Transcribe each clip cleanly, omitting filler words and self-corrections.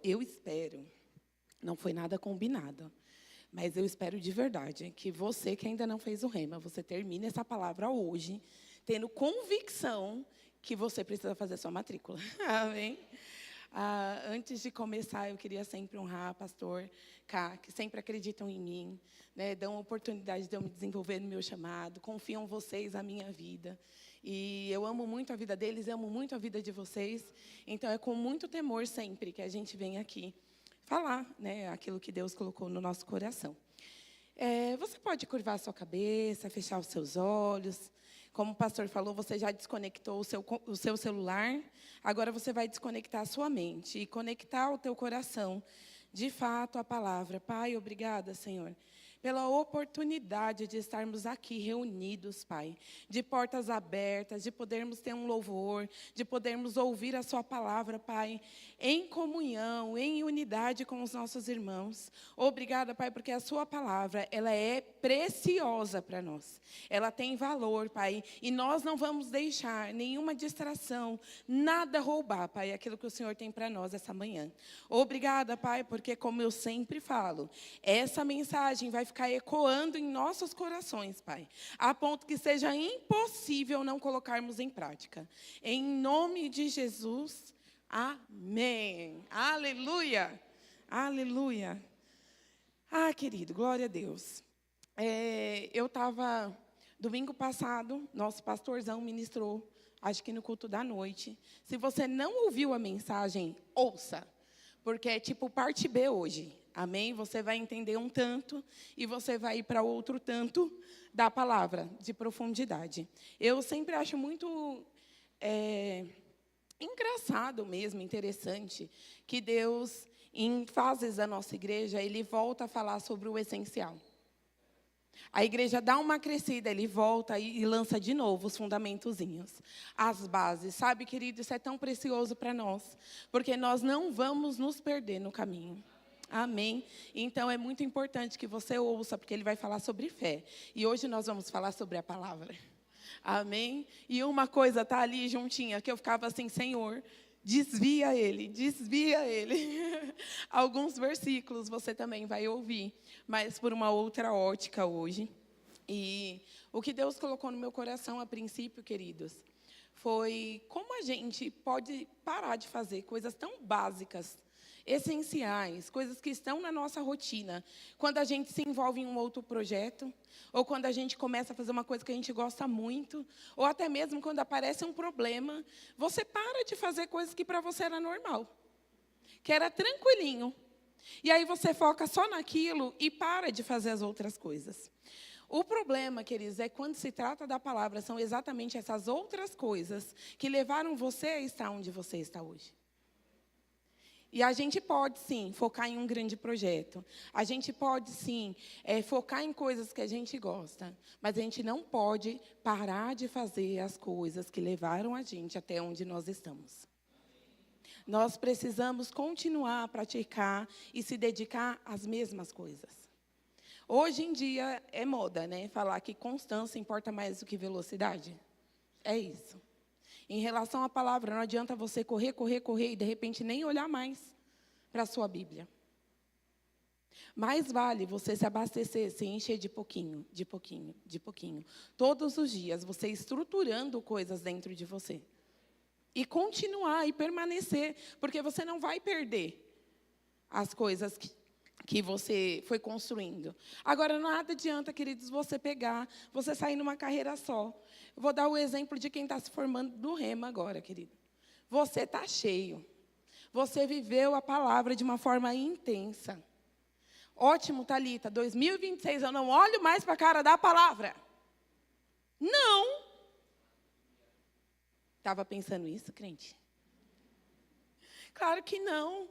Eu espero, não foi nada combinado, mas eu espero de verdade que você que ainda não fez o rema, você termine essa palavra hoje, tendo convicção que você precisa fazer sua matrícula. Amém? Antes de começar, eu queria sempre honrar a pastor K, que sempre acreditam em mim, né, dão a oportunidade de eu me desenvolver no meu chamado, confiam vocês a minha vida. E eu amo muito a vida deles, amo muito a vida de vocês. Então, é com muito temor sempre que a gente vem aqui falar, né, aquilo que Deus colocou no nosso coração. Você pode curvar a sua cabeça, fechar os seus olhos. Como o pastor falou, você já desconectou o seu celular. Agora você vai desconectar a sua mente e conectar o teu coração, de fato, à palavra. Pai, obrigada, Senhor, pela oportunidade de estarmos aqui reunidos, Pai, de portas abertas, de podermos ter um louvor, de podermos ouvir a sua palavra, Pai, em comunhão, em unidade com os nossos irmãos. Obrigada, Pai, porque a sua palavra, ela é preciosa para nós. Ela tem valor, Pai, e nós não vamos deixar nenhuma distração, nada roubar, Pai, aquilo que o Senhor tem para nós essa manhã. Obrigada, Pai, porque como eu sempre falo, essa mensagem vai ficar ecoando em nossos corações, Pai, a ponto que seja impossível não colocarmos em prática. Em nome de Jesus, amém. Aleluia, aleluia. Querido, glória a Deus. Eu estava, domingo passado, nosso pastorzão ministrou, acho que no culto da noite. Se você não ouviu a mensagem, ouça, porque é tipo parte B hoje. Amém? Você vai entender um tanto e você vai ir para outro tanto da palavra, de profundidade. Eu sempre acho muito engraçado mesmo, interessante, que Deus, em fases da nossa igreja, Ele volta a falar sobre o essencial. A igreja dá uma crescida, Ele volta e lança de novo os fundamentozinhos, as bases. Sabe, querido, isso é tão precioso para nós, porque nós não vamos nos perder no caminho. Amém? Então, é muito importante que você ouça, porque ele vai falar sobre fé. E hoje nós vamos falar sobre a palavra. Amém? E uma coisa está ali juntinha, que eu ficava assim, Senhor, desvia ele, desvia ele. Alguns versículos você também vai ouvir, mas por uma outra ótica hoje. E o que Deus colocou no meu coração a princípio, queridos, foi como a gente pode parar de fazer coisas tão básicas, essenciais, coisas que estão na nossa rotina, quando a gente se envolve em um outro projeto, ou quando a gente começa a fazer uma coisa que a gente gosta muito, ou até mesmo quando aparece um problema, você para de fazer coisas que para você era normal, que era tranquilinho, e aí você foca só naquilo e para de fazer as outras coisas. O problema, queridos, é quando se trata da palavra, são exatamente essas outras coisas que levaram você a estar onde você está hoje. E a gente pode, sim, focar em um grande projeto. A gente pode, sim, focar em coisas que a gente gosta. Mas a gente não pode parar de fazer as coisas que levaram a gente até onde nós estamos. Nós precisamos continuar a praticar e se dedicar às mesmas coisas. Hoje em dia é moda, né? Falar que constância importa mais do que velocidade. É isso. Em relação à palavra, não adianta você correr e, de repente, nem olhar mais para a sua Bíblia. Mais vale você se abastecer, se encher de pouquinho, de pouquinho, de pouquinho. Todos os dias, você estruturando coisas dentro de você. E continuar e permanecer, porque você não vai perder as coisas que você foi construindo. Agora, nada adianta, queridos, você sair numa carreira só. Eu vou dar o exemplo de quem está se formando do rema agora, querido. Você está cheio. Você viveu a palavra de uma forma intensa. Ótimo, Thalita, 2026, eu não olho mais para a cara da palavra. Não. Estava pensando isso, crente? Claro que não.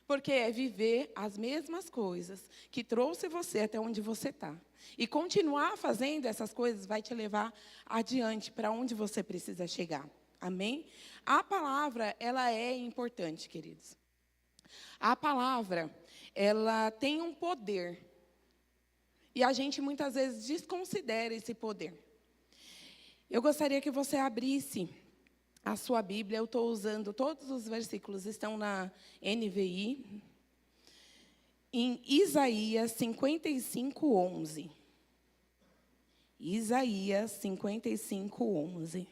Porque é viver as mesmas coisas que trouxe você até onde você está. E continuar fazendo essas coisas vai te levar adiante para onde você precisa chegar. Amém? A palavra, ela é importante, queridos. A palavra, ela tem um poder. E a gente muitas vezes desconsidera esse poder. Eu gostaria que você abrisse a sua Bíblia, eu estou usando, todos os versículos estão na NVI, em Isaías 55, 11. Isaías 55, 11.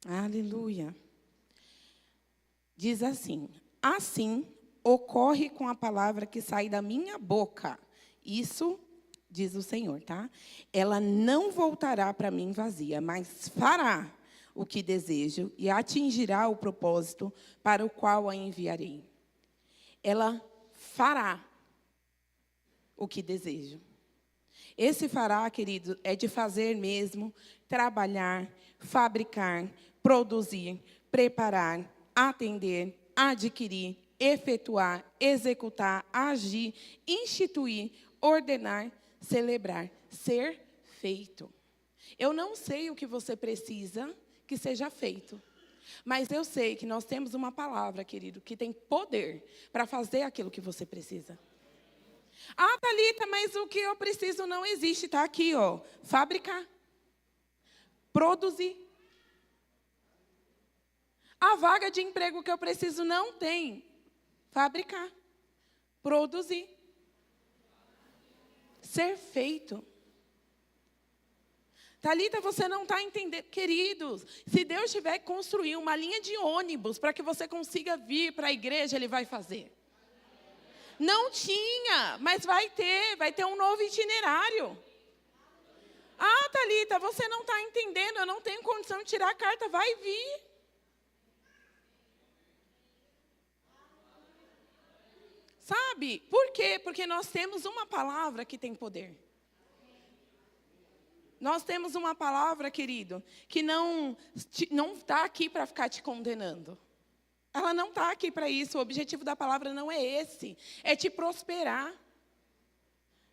Aleluia. Diz assim: assim ocorre com a palavra que sai da minha boca. Isso diz o Senhor, tá? Ela não voltará para mim vazia, mas fará o que desejo e atingirá o propósito para o qual a enviarei. Ela fará o que desejo. Esse fará, querido, é de fazer mesmo, trabalhar, fabricar, produzir, preparar, atender, adquirir, efetuar, executar, agir, instituir, ordenar, celebrar, ser feito. Eu não sei o que você precisa que seja feito, mas eu sei que nós temos uma palavra, querido, que tem poder para fazer aquilo que você precisa. Ah, Thalita, mas o que eu preciso não existe, está aqui, ó. Fabricar, produzir. A vaga de emprego que eu preciso não tem. Fabricar, produzir, ser feito. Thalita, você não está entendendo. Queridos, se Deus tiver que construir uma linha de ônibus para que você consiga vir para a igreja, Ele vai fazer. Não tinha, mas vai ter um novo itinerário. Ah, Thalita, você não está entendendo, eu não tenho condição de tirar a carta, vai vir. Sabe? Por quê? Porque nós temos uma palavra que tem poder. Nós temos uma palavra, querido, que não está aqui para ficar te condenando. Ela não está aqui para isso. O objetivo da palavra não é esse. É te prosperar.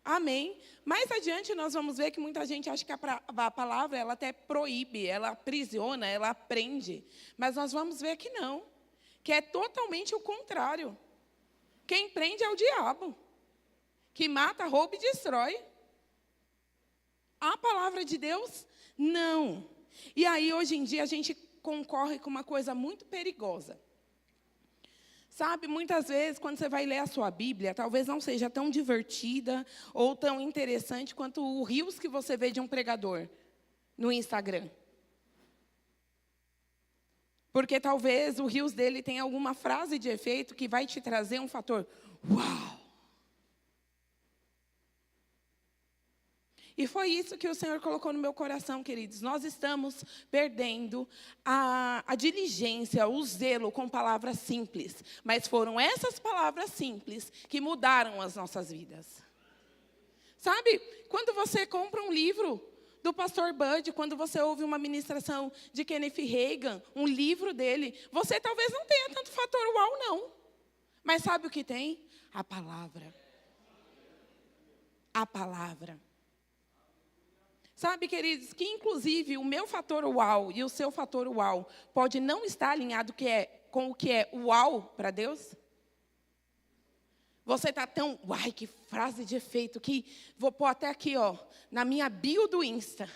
Amém? Mais adiante nós vamos ver que muita gente acha que a palavra ela até proíbe, ela aprisiona, ela prende. Mas nós vamos ver que não. Que é totalmente o contrário. Quem prende é o diabo. Que mata, rouba e destrói. A palavra de Deus, não. E aí, hoje em dia, a gente concorre com uma coisa muito perigosa. Sabe, muitas vezes, quando você vai ler a sua Bíblia, talvez não seja tão divertida ou tão interessante quanto o reels que você vê de um pregador no Instagram. Porque talvez o reels dele tenha alguma frase de efeito que vai te trazer um fator, uau! E foi isso que o Senhor colocou no meu coração, queridos. Nós estamos perdendo a diligência, o zelo com palavras simples. Mas foram essas palavras simples que mudaram as nossas vidas. Sabe, quando você compra um livro do pastor Bud, quando você ouve uma ministração de Kenneth Hagin, um livro dele, você talvez não tenha tanto fator uau, não. Mas sabe o que tem? A palavra. A palavra. Sabe, queridos, que inclusive o meu fator uau e o seu fator uau pode não estar alinhado com o que é uau para Deus? Você está tão, uai, que frase de efeito, que vou pôr até aqui, ó, na minha bio do Insta.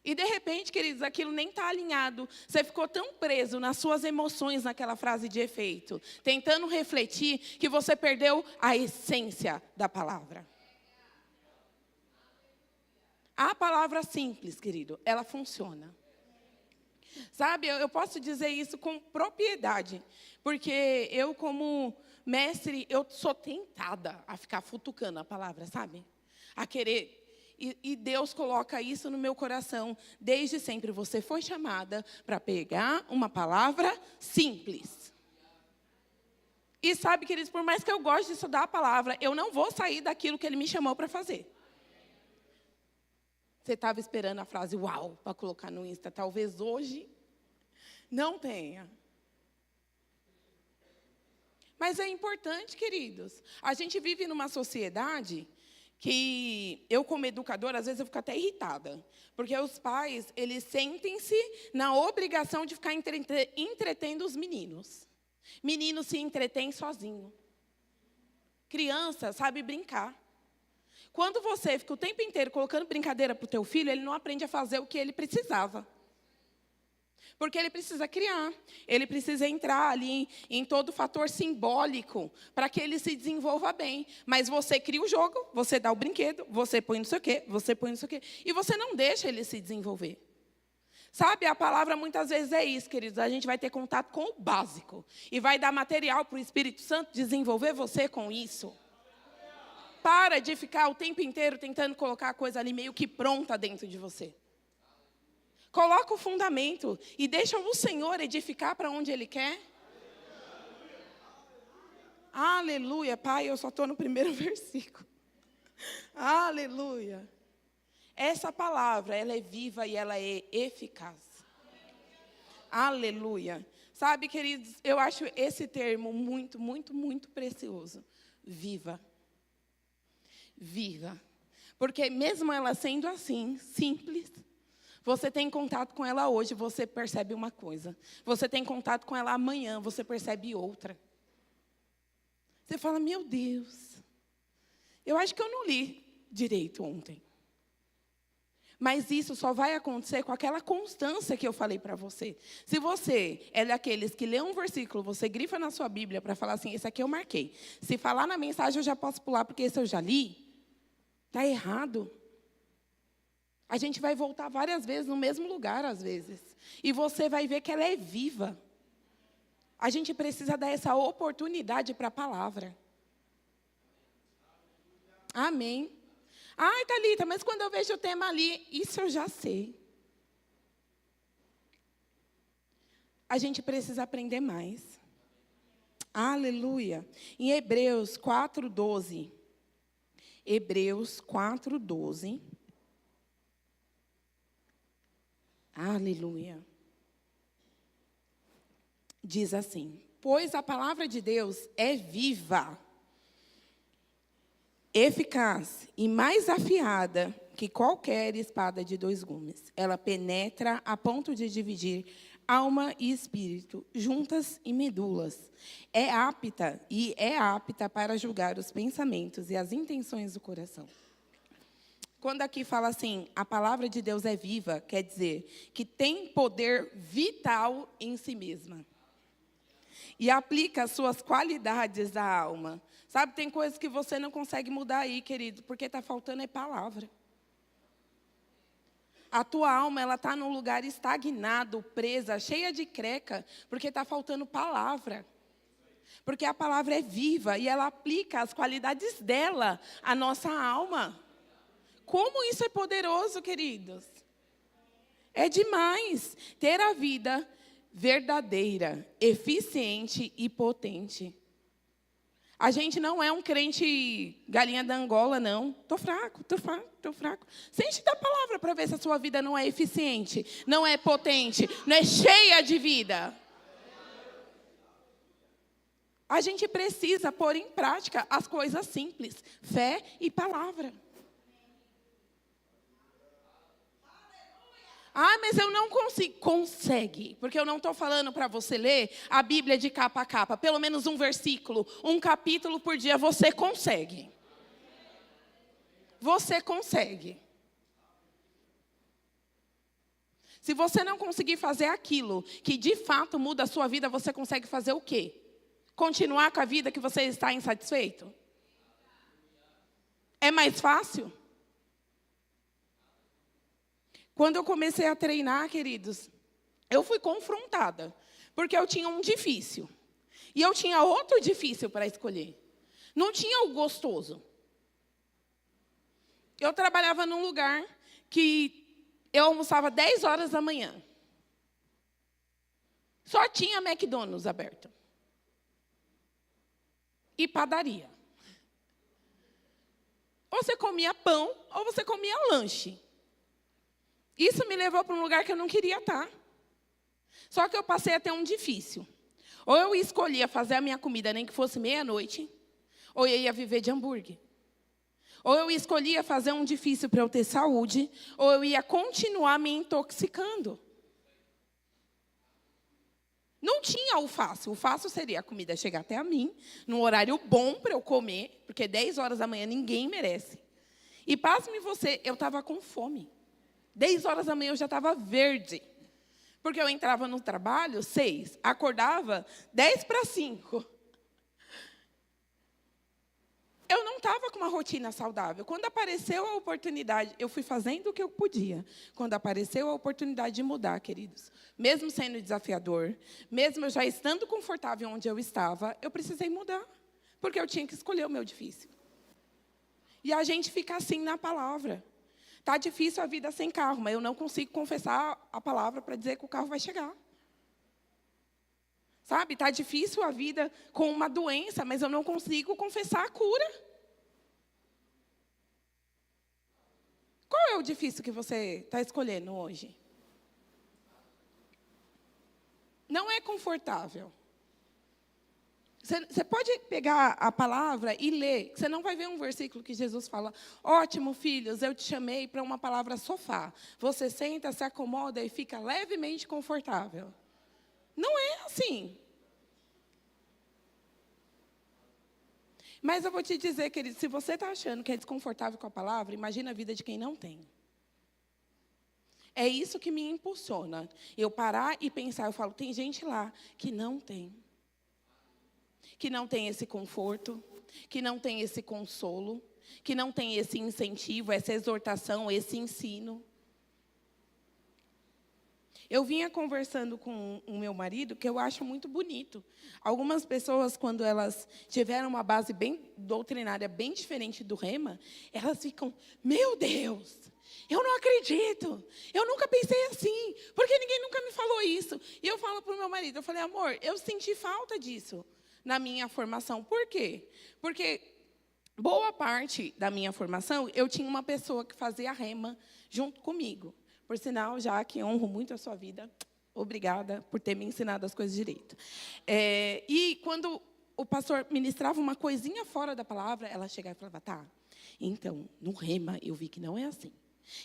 E de repente, queridos, aquilo nem está alinhado. Você ficou tão preso nas suas emoções naquela frase de efeito, tentando refletir, que você perdeu a essência da palavra. A palavra simples, querido, ela funciona. Sabe, eu posso dizer isso com propriedade, porque eu, como mestre, eu sou tentada a ficar futucando a palavra, sabe? A querer. E Deus coloca isso no meu coração. Desde sempre você foi chamada para pegar uma palavra simples. E sabe, queridos, por mais que eu goste de estudar a palavra, eu não vou sair daquilo que Ele me chamou para fazer. Você estava esperando a frase uau para colocar no Insta. Talvez hoje não tenha. Mas é importante, queridos. A gente vive numa sociedade que eu, como educadora, às vezes eu fico até irritada. Porque os pais, eles sentem-se na obrigação de ficar entretendo os meninos. Menino se entretém sozinho. Criança sabe brincar. Quando você fica o tempo inteiro colocando brincadeira para o teu filho, ele não aprende a fazer o que ele precisava. Porque ele precisa criar, ele precisa entrar ali em todo o fator simbólico para que ele se desenvolva bem. Mas você cria o jogo, você dá o brinquedo, você põe não sei o quê, você põe não sei o quê, e você não deixa ele se desenvolver. Sabe, a palavra muitas vezes é isso, queridos. A gente vai ter contato com o básico e vai dar material para o Espírito Santo desenvolver você com isso. Para de ficar o tempo inteiro tentando colocar a coisa ali meio que pronta dentro de você. Coloca o fundamento e deixa o Senhor edificar para onde Ele quer. Aleluia. Pai, eu só estou no primeiro versículo. Aleluia. Essa palavra, ela é viva e ela é eficaz. Aleluia. Sabe, queridos, eu acho esse termo muito, muito, muito precioso. Viva. Viva. Porque mesmo ela sendo assim, simples, você tem contato com ela hoje, você percebe uma coisa. Você tem contato com ela amanhã, você percebe outra. Você fala, meu Deus, eu acho que eu não li direito ontem. Mas isso só vai acontecer com aquela constância que eu falei para você. Se você é daqueles que lê um versículo, você grifa na sua Bíblia para falar assim, esse aqui eu marquei. Se falar na mensagem, eu já posso pular, porque esse eu já li. Está errado. A gente vai voltar várias vezes no mesmo lugar, às vezes. E você vai ver que ela é viva. A gente precisa dar essa oportunidade para a palavra. Amém. Ai, Thalita, mas quando eu vejo o tema ali, isso eu já sei. A gente precisa aprender mais. Aleluia. Em Hebreus 4:12. Hebreus 4:12. Aleluia. Diz assim: pois a palavra de Deus é viva, eficaz e mais afiada que qualquer espada de 2 gumes. Ela penetra a ponto de dividir alma e espírito, juntas e medulas. É apta para julgar os pensamentos e as intenções do coração. Quando aqui fala assim, a palavra de Deus é viva, quer dizer que tem poder vital em si mesma. E aplica as suas qualidades à alma. Sabe, tem coisas que você não consegue mudar aí, querido, porque está faltando é palavra. A tua alma, ela está num lugar estagnado, presa, cheia de creca, porque está faltando palavra. Porque a palavra é viva e ela aplica as qualidades dela à nossa alma. Como isso é poderoso, queridos? É demais ter a vida verdadeira, eficiente e potente. A gente não é um crente galinha da Angola, não. Estou fraco. Sente da palavra para ver se a sua vida não é eficiente, não é potente, não é cheia de vida. A gente precisa pôr em prática as coisas simples, fé e palavra. Ah, mas eu não consigo. Consegue, porque eu não estou falando para você ler a Bíblia de capa a capa. Pelo menos um versículo, um capítulo por dia, você consegue. Você consegue. Se você não conseguir fazer aquilo que de fato muda a sua vida, você consegue fazer o quê? Continuar com a vida que você está insatisfeito? É mais fácil? Quando eu comecei a treinar, queridos, eu fui confrontada, porque eu tinha um difícil. E eu tinha outro difícil para escolher. Não tinha o gostoso. Eu trabalhava num lugar que eu almoçava 10 horas da manhã. Só tinha McDonald's aberto. E padaria. Ou você comia pão, ou você comia lanche. Isso me levou para um lugar que eu não queria estar. Só que eu passei a ter um difícil. Ou eu escolhia fazer a minha comida nem que fosse meia-noite, ou eu ia viver de hambúrguer. Ou eu escolhia fazer um difícil para eu ter saúde, ou eu ia continuar me intoxicando. Não tinha o fácil. O fácil seria a comida chegar até a mim, num horário bom para eu comer, porque 10 horas da manhã ninguém merece. E pasme você, eu estava com fome. 10 horas da manhã eu já estava verde. Porque eu entrava no trabalho 6, acordava 10 para 5. Eu não estava com uma rotina saudável. Quando apareceu a oportunidade, eu fui fazendo o que eu podia. Quando apareceu a oportunidade de mudar, queridos, mesmo sendo desafiador, mesmo eu já estando confortável onde eu estava, eu precisei mudar. Porque eu tinha que escolher o meu difícil. E a gente fica assim na palavra. Está difícil a vida sem carro, mas eu não consigo confessar a palavra para dizer que o carro vai chegar. Sabe, está difícil a vida com uma doença, mas eu não consigo confessar a cura. Qual é o difícil que você está escolhendo hoje? Não é confortável. Você pode pegar a palavra e ler. Você não vai ver um versículo que Jesus fala: ótimo, filhos, eu te chamei para uma palavra sofá. Você senta, se acomoda e fica levemente confortável. Não é assim. Mas eu vou te dizer, querido, se você está achando que é desconfortável com a palavra, imagina a vida de quem não tem. É isso que me impulsiona. Eu parar e pensar, eu falo, tem gente lá que não tem. Que não tem esse conforto, que não tem esse consolo, que não tem esse incentivo, essa exortação, esse ensino. Eu vinha conversando com o meu marido, que eu acho muito bonito. Algumas pessoas, quando elas tiveram uma base bem doutrinária, bem diferente do Rema, elas ficam, meu Deus, eu não acredito, eu nunca pensei assim, porque ninguém nunca me falou isso. E eu falo para o meu marido, eu falei, amor, eu senti falta disso na minha formação. Por quê? Porque boa parte da minha formação, eu tinha uma pessoa que fazia Rema junto comigo. Por sinal, já que honro muito a sua vida, obrigada por ter me ensinado as coisas direito. E quando o pastor ministrava uma coisinha fora da palavra, ela chegava e falava, tá, então, no Rema eu vi que não é assim.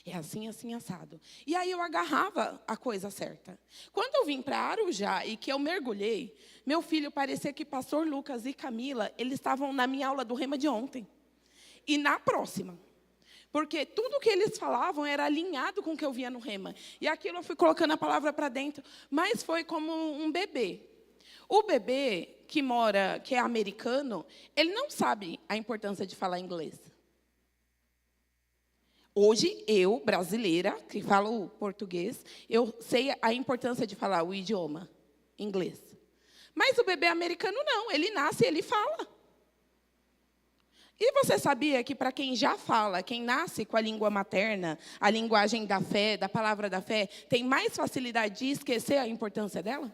É assim, assim, assado. E aí eu agarrava a coisa certa. Quando eu vim para Arujá e que eu mergulhei, meu filho, parecia que pastor Lucas e Camila, eles estavam na minha aula do Rema de ontem. E na próxima. Porque tudo que eles falavam era alinhado com o que eu via no Rema. E aquilo eu fui colocando a palavra para dentro. Mas foi como um bebê. O bebê que é americano, ele não sabe a importância de falar inglês. Hoje, eu, brasileira, que falo português, eu sei a importância de falar o idioma inglês. Mas o bebê americano não, ele nasce e ele fala. E você sabia que para quem já fala, quem nasce com a língua materna, a linguagem da fé, da palavra da fé, tem mais facilidade de esquecer a importância dela?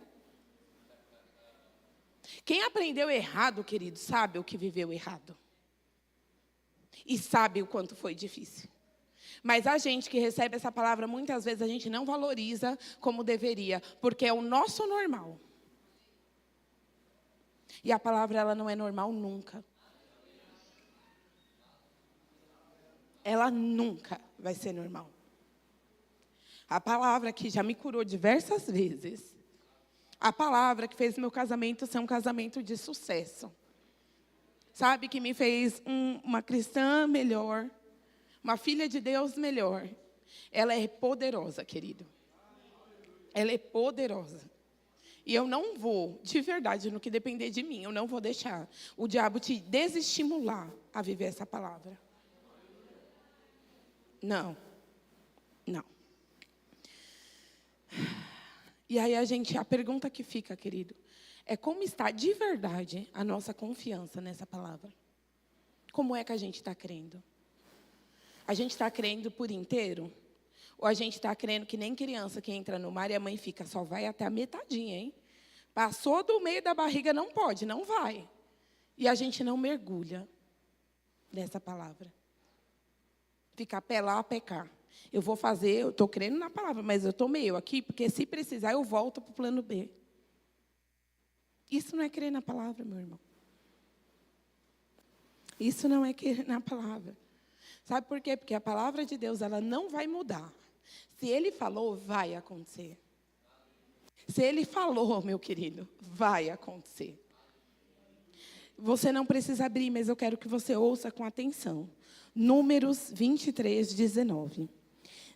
Quem aprendeu errado, querido, sabe o que viveu errado. E sabe o quanto foi difícil. Mas a gente que recebe essa palavra, muitas vezes a gente não valoriza como deveria, porque é o nosso normal. E a palavra, ela não é normal nunca. Ela nunca vai ser normal. A palavra que já me curou diversas vezes. A palavra que fez meu casamento ser um casamento de sucesso. Sabe, que me fez uma cristã melhor. Uma filha de Deus melhor. Ela é poderosa, querido. Ela é poderosa. E eu não vou, de verdade, no que depender de mim, eu não vou deixar o diabo te desestimular a viver essa palavra. Não. Não. E aí a pergunta que fica, querido, é como está de verdade a nossa confiança nessa palavra? Como é que a gente está crendo? A gente está crendo por inteiro? Ou a gente está crendo que nem criança que entra no mar e a mãe fica, só vai até a metadinha, hein? Passou do meio da barriga, não pode, não vai. E a gente não mergulha nessa palavra. Fica pé lá, pé cá. Eu vou fazer, eu estou crendo na palavra, mas eu estou meio aqui, porque se precisar eu volto para o plano B. Isso não é crer na palavra, meu irmão. Isso não é crer na palavra. Sabe por quê? Porque a palavra de Deus, ela não vai mudar. Se Ele falou, vai acontecer. Se Ele falou, meu querido, vai acontecer. Você não precisa abrir, mas eu quero que você ouça com atenção. Números 23, 19.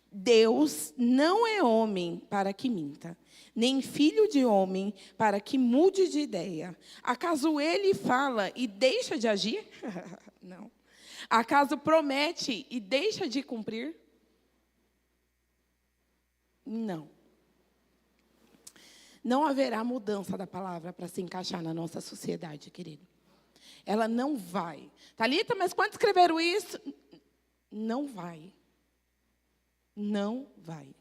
Deus não é homem para que minta, nem filho de homem para que mude de ideia. Acaso ele fala e deixa de agir? Não. Acaso promete e deixa de cumprir? Não. Não haverá mudança da palavra para se encaixar na nossa sociedade, querido. Ela não vai. Thalita, mas quando escreveram isso? Não vai. Não vai.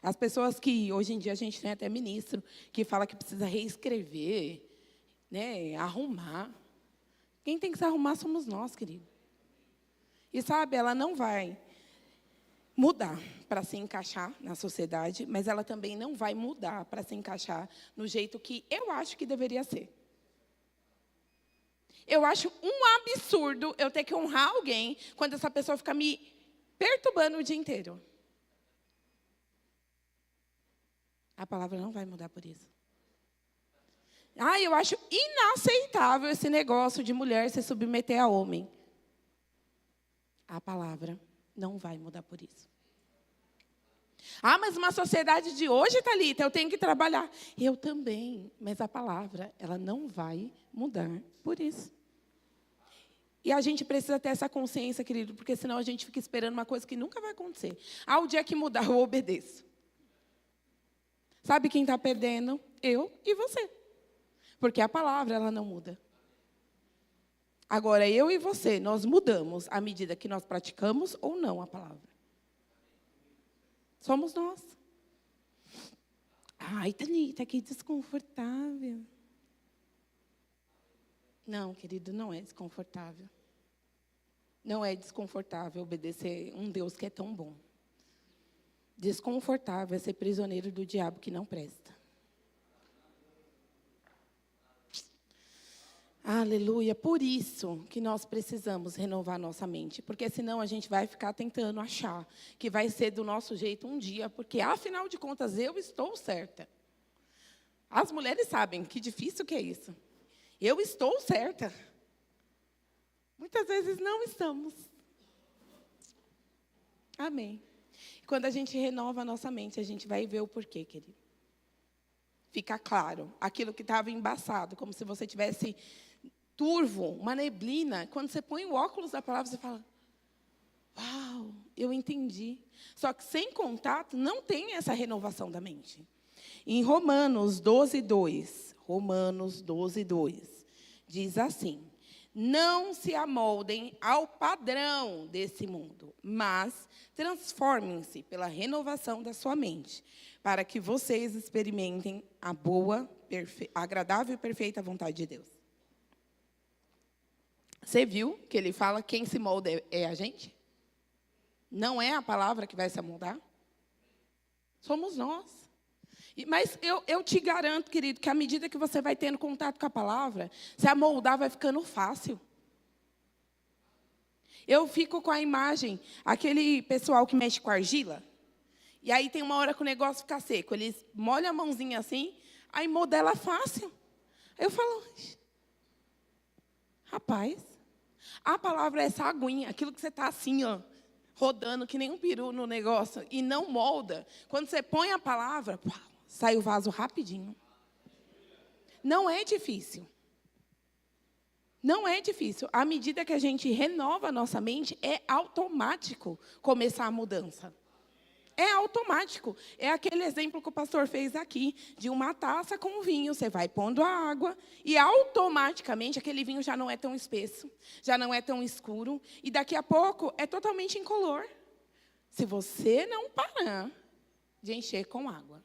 As pessoas que, hoje em dia, a gente tem até ministro, que fala que precisa reescrever, né, arrumar. Quem tem que se arrumar somos nós, querido. E sabe, ela não vai mudar para se encaixar na sociedade, mas ela também não vai mudar para se encaixar no jeito que eu acho que deveria ser. Eu acho um absurdo eu ter que honrar alguém quando essa pessoa fica me perturbando o dia inteiro. A palavra não vai mudar por isso. Eu acho inaceitável esse negócio de mulher se submeter a homem. A palavra não vai mudar por isso. Mas uma sociedade de hoje, Thalita, eu tenho que trabalhar. Eu também, mas a palavra, ela não vai mudar por isso. E a gente precisa ter essa consciência, querido, porque senão a gente fica esperando uma coisa que nunca vai acontecer. O dia que mudar, eu obedeço. Sabe quem está perdendo? Eu e você. Porque a palavra, ela não muda. Agora, eu e você, nós mudamos à medida que nós praticamos ou não a palavra. Somos nós. Thalita, que desconfortável. Não, querido, não é desconfortável. Não é desconfortável obedecer um Deus que é tão bom. Desconfortável é ser prisioneiro do diabo que não presta. Aleluia. Por isso que nós precisamos renovar nossa mente. Porque senão a gente vai ficar tentando achar que vai ser do nosso jeito um dia. Porque, afinal de contas, eu estou certa. As mulheres sabem que difícil que é isso. Eu estou certa. Muitas vezes não estamos. Amém. Quando a gente renova a nossa mente, a gente vai ver o porquê, querido. Fica claro. Aquilo que estava embaçado, como se você tivesse turvo, uma neblina. Quando você põe o óculos da palavra, você fala, uau, eu entendi. Só que sem contato, não tem essa renovação da mente. Em Romanos 12:2, diz assim, não se amoldem ao padrão desse mundo, mas transformem-se pela renovação da sua mente, para que vocês experimentem a boa, agradável e perfeita vontade de Deus. Você viu que ele fala quem se molda é a gente? Não é a palavra que vai se amoldar? Somos nós. Mas eu te garanto, querido, que à medida que você vai tendo contato com a palavra, se amoldar vai ficando fácil. Eu fico com a imagem, aquele pessoal que mexe com argila, e aí tem uma hora que o negócio fica seco, eles molham a mãozinha assim, aí modela fácil. Aí eu falo, rapaz, a palavra é essa aguinha, aquilo que você está assim, rodando que nem um peru no negócio, e não molda. Quando você põe a palavra, sai o vaso rapidinho. Não é difícil. Não é difícil. À medida que a gente renova a nossa mente, é automático começar a mudança. É automático. É aquele exemplo que o pastor fez aqui, de uma taça com vinho. Você vai pondo a água e automaticamente aquele vinho já não é tão espesso, já não é tão escuro. E daqui a pouco é totalmente incolor. Se você não parar de encher com água.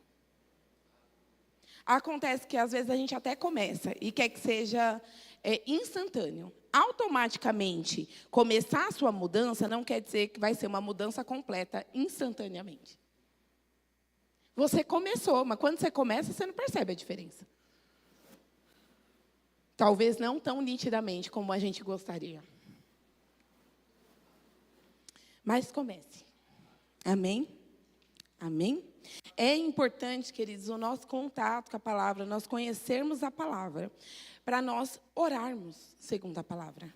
Acontece que, às vezes, a gente até começa e quer que seja instantâneo. Automaticamente, começar a sua mudança não quer dizer que vai ser uma mudança completa instantaneamente. Você começou, mas quando você começa, você não percebe a diferença. Talvez não tão nitidamente como a gente gostaria. Mas comece. Amém? Amém? É importante, queridos, o nosso contato com a palavra, nós conhecermos a palavra, para nós orarmos segundo a palavra.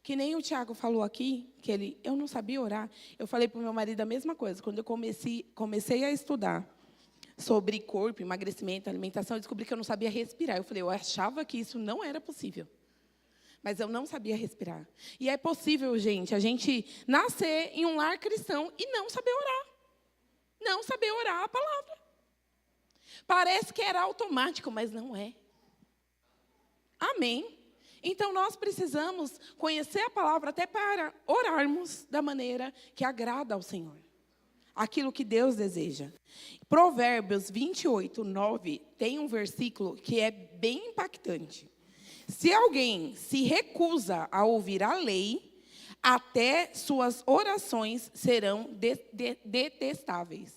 Que nem o Tiago falou aqui, que eu não sabia orar. Eu falei para o meu marido a mesma coisa. Quando eu comecei a estudar sobre corpo, emagrecimento, alimentação, eu descobri que eu não sabia respirar. Eu falei, eu achava que isso não era possível. Mas eu não sabia respirar. E é possível, gente, a gente nascer em um lar cristão e não saber orar. Não saber orar a palavra. Parece que era automático, mas não é. Amém? Então, nós precisamos conhecer a palavra até para orarmos da maneira que agrada ao Senhor. Aquilo que Deus deseja. Provérbios 28, 9, tem um versículo que é bem impactante. Se alguém se recusa a ouvir a lei, até suas orações serão detestáveis.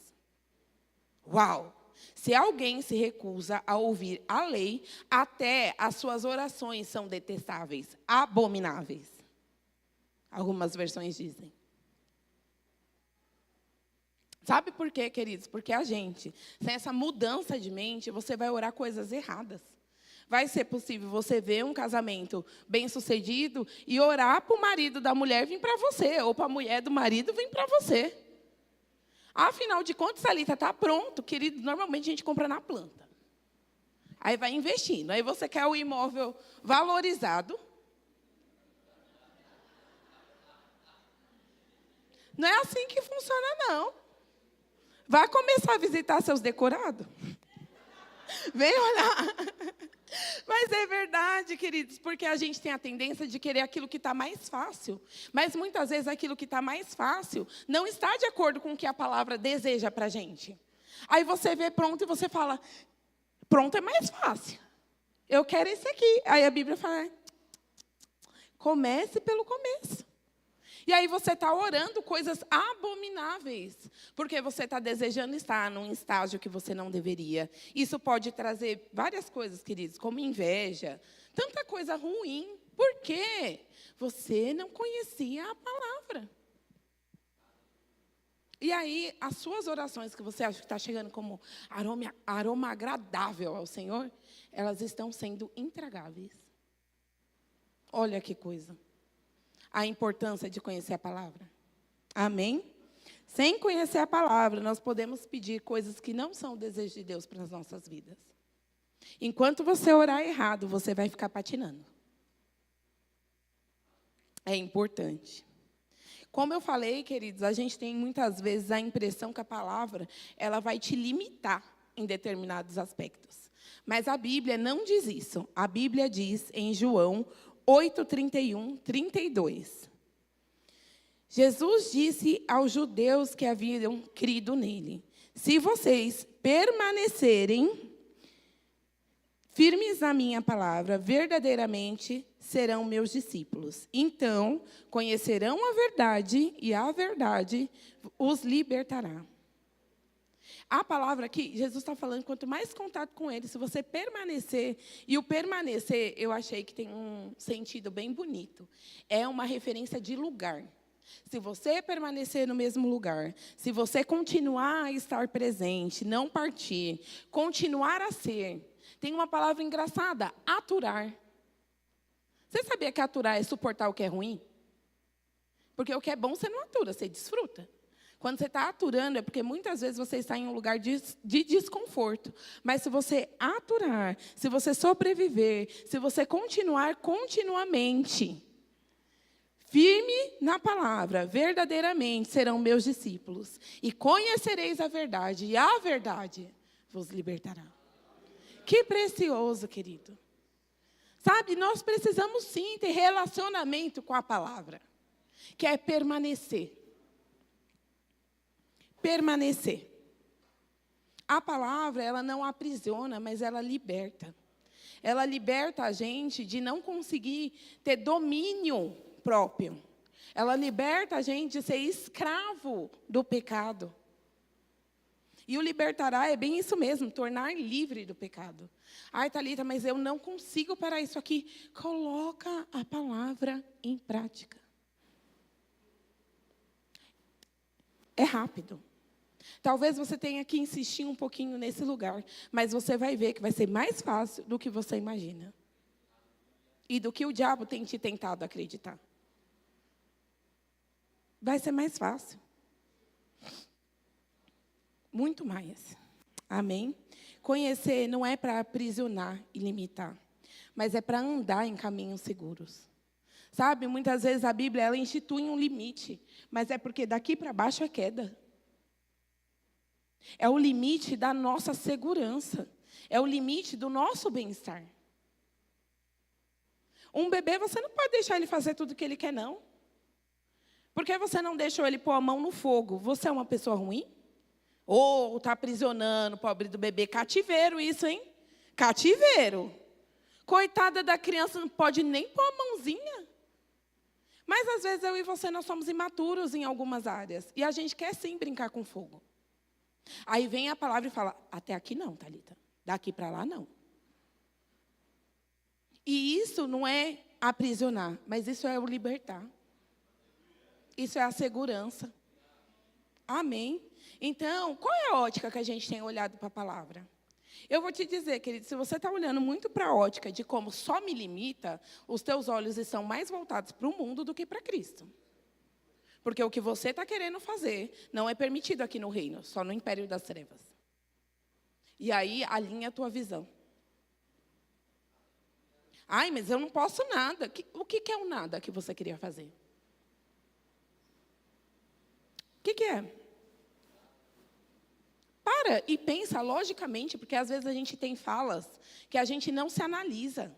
Uau! Se alguém se recusa a ouvir a lei, até as suas orações são detestáveis, abomináveis. Algumas versões dizem. Sabe por quê, queridos? Porque a gente, sem essa mudança de mente, você vai orar coisas erradas. Vai ser possível você ver um casamento bem-sucedido e orar para o marido da mulher vir para você, ou para a mulher do marido vir para você. Afinal de contas, a Thalita está pronto, querido. Normalmente a gente compra na planta. Aí vai investindo. Aí você quer o imóvel valorizado. Não é assim que funciona, não. Vai começar a visitar seus decorados? Vem olhar. Mas é verdade, queridos, porque a gente tem a tendência de querer aquilo que está mais fácil. Mas muitas vezes aquilo que está mais fácil não está de acordo com o que a palavra deseja para a gente. Aí você vê pronto e você fala, pronto é mais fácil. Eu quero esse aqui. Aí a Bíblia fala, comece pelo começo. E aí você está orando coisas abomináveis, porque você está desejando estar num estágio que você não deveria. Isso pode trazer várias coisas, queridos, como inveja, tanta coisa ruim. Por quê? Você não conhecia a palavra. E aí, as suas orações que você acha que está chegando como aroma agradável ao Senhor, elas estão sendo intragáveis. Olha que coisa. A importância de conhecer a palavra. Amém? Sem conhecer a palavra, nós podemos pedir coisas que não são o desejo de Deus para as nossas vidas. Enquanto você orar errado, você vai ficar patinando. É importante. Como eu falei, queridos, a gente tem muitas vezes a impressão que a palavra ela vai te limitar em determinados aspectos. Mas a Bíblia não diz isso. A Bíblia diz em João 8, 31, 32. Jesus disse aos judeus que haviam crido nele, se vocês permanecerem firmes na minha palavra, verdadeiramente serão meus discípulos. Então, conhecerão a verdade e a verdade os libertará. A palavra aqui, Jesus está falando, quanto mais contato com ele, se você permanecer, e o permanecer, eu achei que tem um sentido bem bonito. É uma referência de lugar. Se você permanecer no mesmo lugar, se você continuar a estar presente, não partir, continuar a ser, tem uma palavra engraçada, aturar. Você sabia que aturar é suportar o que é ruim? Porque o que é bom você não atura, você desfruta. Quando você está aturando, é porque muitas vezes você está em um lugar de desconforto. Mas se você aturar, se você sobreviver, se você continuar continuamente, firme na palavra, verdadeiramente serão meus discípulos. E conhecereis a verdade, e a verdade vos libertará. Que precioso, querido. Sabe, nós precisamos sim ter relacionamento com a palavra, que é permanecer. Permanecer. A palavra, ela não aprisiona, mas ela liberta. Ela liberta a gente de não conseguir ter domínio próprio. Ela liberta a gente de ser escravo do pecado. E o libertará é bem isso mesmo, tornar livre do pecado. Ai, Thalita, mas eu não consigo parar isso aqui. Coloca a palavra em prática. É rápido. Talvez você tenha que insistir um pouquinho nesse lugar, mas você vai ver que vai ser mais fácil do que você imagina. E do que o diabo tem te tentado acreditar. vai ser mais fácil. Muito mais. Amém? Conhecer não é para aprisionar e limitar, mas é para andar em caminhos seguros. Sabe, muitas vezes a Bíblia ela institui um limite, mas é porque daqui para baixo é queda. É o limite da nossa segurança. É o limite do nosso bem-estar. Um bebê, você não pode deixar ele fazer tudo o que ele quer, não. Porque você não deixou ele pôr a mão no fogo. Você é uma pessoa ruim? Ou está aprisionando o pobre do bebê? Cativeiro isso, hein? Cativeiro. Coitada da criança, não pode nem pôr a mãozinha. Mas, às vezes, eu e você, nós somos imaturos em algumas áreas. E a gente quer, sim, brincar com fogo. Aí vem a palavra e fala, até aqui não, Thalita. Daqui para lá, não. E isso não é aprisionar, mas isso é o libertar. Isso é a segurança. Amém? Então, qual é a ótica que a gente tem olhado para a palavra? Eu vou te dizer, querido, se você está olhando muito para a ótica de como só me limita, os teus olhos estão mais voltados para o mundo do que para Cristo. Porque o que você está querendo fazer não é permitido aqui no reino, só no império das trevas. E aí, alinha a tua visão. Ai, mas eu não posso nada. O que é o nada que você queria fazer? O que é? Para e pensa logicamente, porque às vezes a gente tem falas que a gente não se analisa.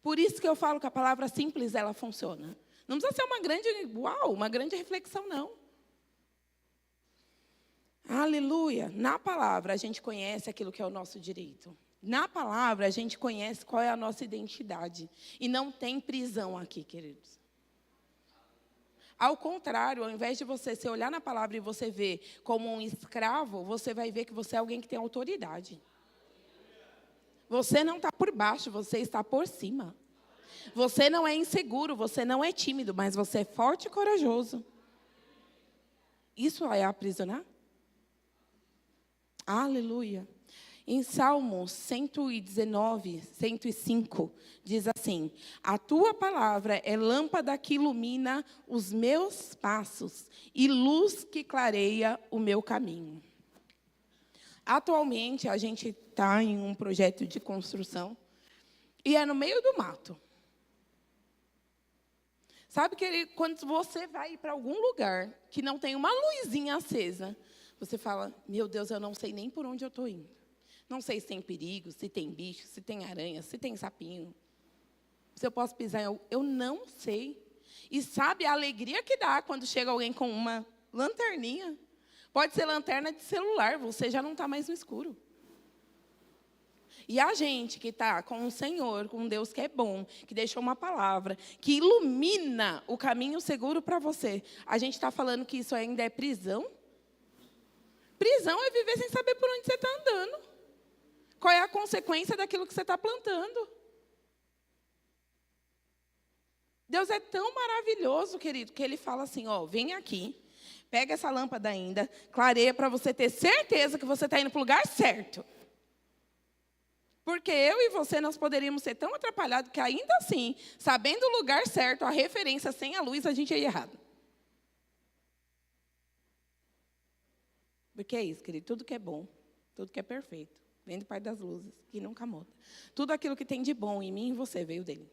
Por isso que eu falo que a palavra simples, ela funciona. Não precisa ser uma grande reflexão, não. Aleluia. Na palavra, a gente conhece aquilo que é o nosso direito. Na palavra, a gente conhece qual é a nossa identidade. E não tem prisão aqui, queridos. Ao contrário, ao invés de você se olhar na palavra e você ver como um escravo, você vai ver que você é alguém que tem autoridade. Você não está por baixo, você está por cima. Você não é inseguro, você não é tímido, mas você é forte e corajoso. Isso é aprisionar? Aleluia. Em Salmos 119, 105, diz assim: a tua palavra é lâmpada que ilumina os meus passos e luz que clareia o meu caminho. Atualmente, a gente está em um projeto de construção e é no meio do mato. Sabe que quando você vai para algum lugar que não tem uma luzinha acesa, você fala, meu Deus, eu não sei nem por onde eu estou indo. Não sei se tem perigo, se tem bicho, se tem aranha, se tem sapinho. Se eu posso pisar, eu não sei. E sabe a alegria que dá quando chega alguém com uma lanterninha? Pode ser lanterna de celular, você já não está mais no escuro. E a gente que está com o Senhor, com um Deus que é bom, que deixou uma palavra, que ilumina o caminho seguro para você, a gente está falando que isso ainda é prisão? Prisão é viver sem saber por onde você está andando. Qual é a consequência daquilo que você está plantando? Deus é tão maravilhoso, querido, que Ele fala assim, ó, vem aqui, pega essa lâmpada ainda, clareia para você ter certeza que você está indo para o lugar certo. Porque eu e você, nós poderíamos ser tão atrapalhados que ainda assim, sabendo o lugar certo, a referência sem a luz, a gente ia errado. Porque é isso, querido, tudo que é bom, tudo que é perfeito, vem do Pai das Luzes, que nunca muda. Tudo aquilo que tem de bom em mim e você veio dele.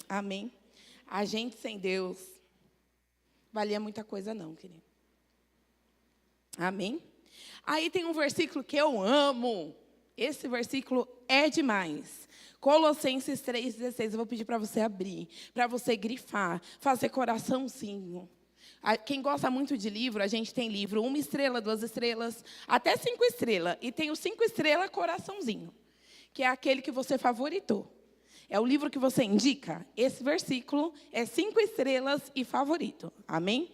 Amém? A gente sem Deus valia muita coisa não, querido. Amém? Aí tem um versículo que eu amo. Esse versículo é demais. Colossenses 3,16. Eu vou pedir para você abrir, para você grifar, fazer coraçãozinho. Quem gosta muito de livro, a gente tem livro 1 estrela, 2 estrelas, até 5 estrelas. E tem o 5 estrelas coraçãozinho, que é aquele que você favoritou. É o livro que você indica. Esse versículo é 5 estrelas e favorito. Amém?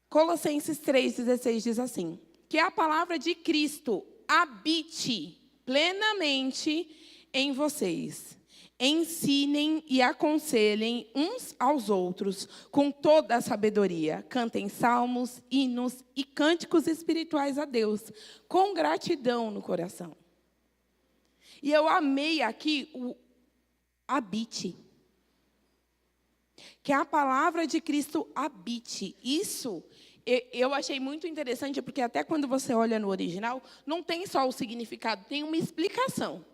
Colossenses 3,16 diz assim, que a palavra de Cristo habite plenamente em vocês. Ensinem e aconselhem uns aos outros com toda a sabedoria. Cantem salmos, hinos e cânticos espirituais a Deus, com gratidão no coração. E eu amei aqui o habite. Que a palavra de Cristo habite. Isso eu achei muito interessante, porque até quando você olha no original, não tem só o significado, tem uma explicação.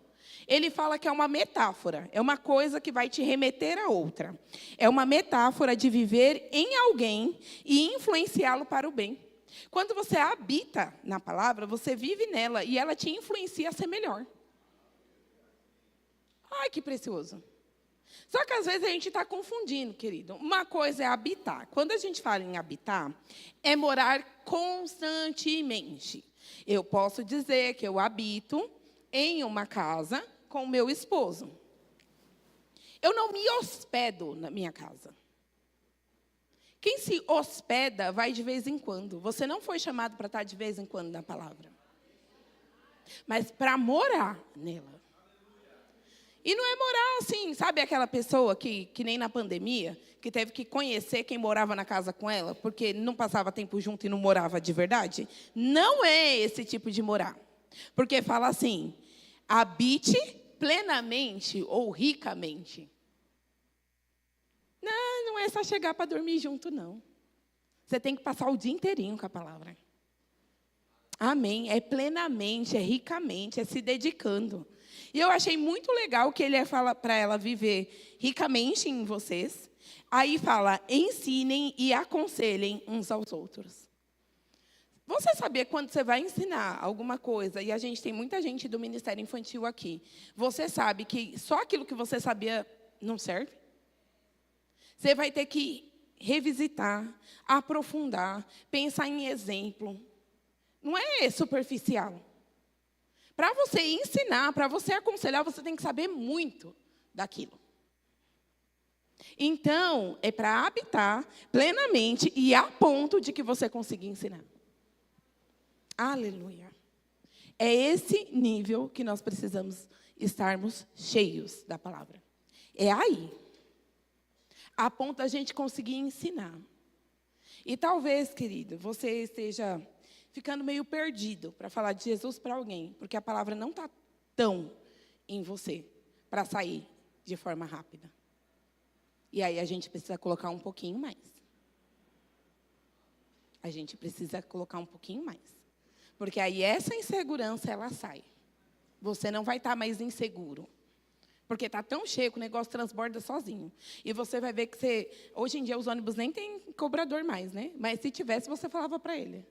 Ele fala que é uma metáfora, é uma coisa que vai te remeter a outra. É uma metáfora de viver em alguém e influenciá-lo para o bem. Quando você habita na palavra, você vive nela e ela te influencia a ser melhor. Ai, que precioso. Só que às vezes a gente está confundindo, querido. Uma coisa é habitar. Quando a gente fala em habitar, é morar constantemente. Eu posso dizer que eu habito em uma casa com meu esposo. Eu não me hospedo na minha casa. Quem se hospeda vai de vez em quando. Você não foi chamado para estar de vez em quando na palavra. Mas para morar nela. E não é morar assim, sabe aquela pessoa que nem na pandemia, que teve que conhecer quem morava na casa com ela, porque não passava tempo junto e não morava de verdade? Não é esse tipo de morar. Porque fala assim, habite plenamente ou ricamente. Não é só chegar para dormir junto, não. Você tem que passar o dia inteirinho com a palavra. Amém. É plenamente, é ricamente, é se dedicando. E eu achei muito legal que ele fala para ela viver ricamente em vocês. Aí fala, ensinem e aconselhem uns aos outros. Você sabia que quando você vai ensinar alguma coisa, e a gente tem muita gente do Ministério Infantil aqui, você sabe que só aquilo que você sabia não serve? Você vai ter que revisitar, aprofundar, pensar em exemplo. Não é superficial. Para você ensinar, para você aconselhar, você tem que saber muito daquilo. Então, é para habitar plenamente e a ponto de que você consiga ensinar. Aleluia. É esse nível que nós precisamos estarmos cheios da palavra. É aí. A ponto da gente conseguir ensinar. E talvez, querido, você esteja ficando meio perdido para falar de Jesus para alguém, porque a palavra não está tão em você para sair de forma rápida. E aí a gente precisa colocar um pouquinho mais. A gente precisa colocar um pouquinho mais. Porque aí essa insegurança, ela sai. Você não vai estar mais inseguro. Porque está tão cheio que o negócio transborda sozinho. E você vai ver que hoje em dia os ônibus nem tem cobrador mais, né? Mas se tivesse, você falava para ele.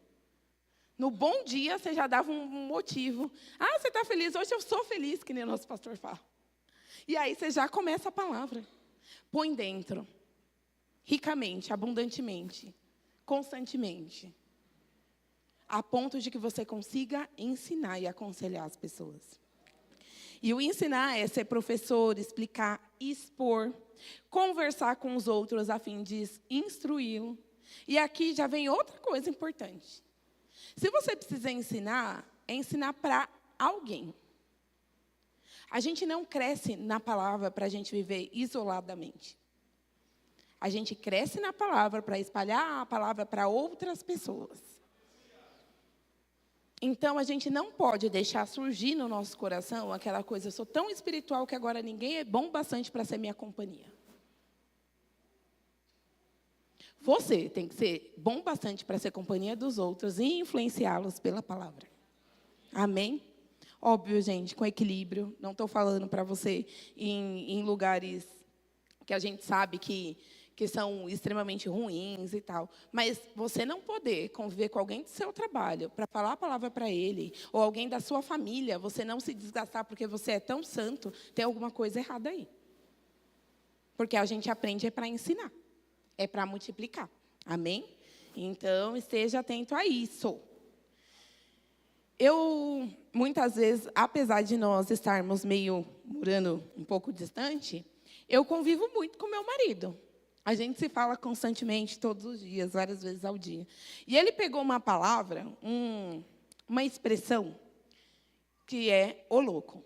No bom dia, você já dava um motivo. Ah, você está feliz? Hoje eu sou feliz, que nem o nosso pastor fala. E aí você já começa a palavra. Põe dentro. Ricamente, abundantemente, constantemente. A ponto de que você consiga ensinar e aconselhar as pessoas. E o ensinar é ser professor, explicar, expor, conversar com os outros a fim de instruí-lo. E aqui já vem outra coisa importante. Se você precisa ensinar, é ensinar para alguém. A gente não cresce na palavra para a gente viver isoladamente. A gente cresce na palavra para espalhar a palavra para outras pessoas. Então, a gente não pode deixar surgir no nosso coração aquela coisa, eu sou tão espiritual que agora ninguém é bom bastante para ser minha companhia. Você tem que ser bom bastante para ser companhia dos outros e influenciá-los pela palavra. Amém? Óbvio, gente, com equilíbrio. Não estou falando para você em lugares que a gente sabe que são extremamente ruins e tal. Mas você não poder conviver com alguém do seu trabalho para falar a palavra para ele, ou alguém da sua família, você não se desgastar porque você é tão santo, tem alguma coisa errada aí. Porque a gente aprende para ensinar. É para multiplicar. Amém? Então, esteja atento a isso. Eu, muitas vezes, apesar de nós estarmos meio morando um pouco distante, eu convivo muito com meu marido. A gente se fala constantemente, todos os dias, várias vezes ao dia. E ele pegou uma palavra, uma expressão, que é o louco.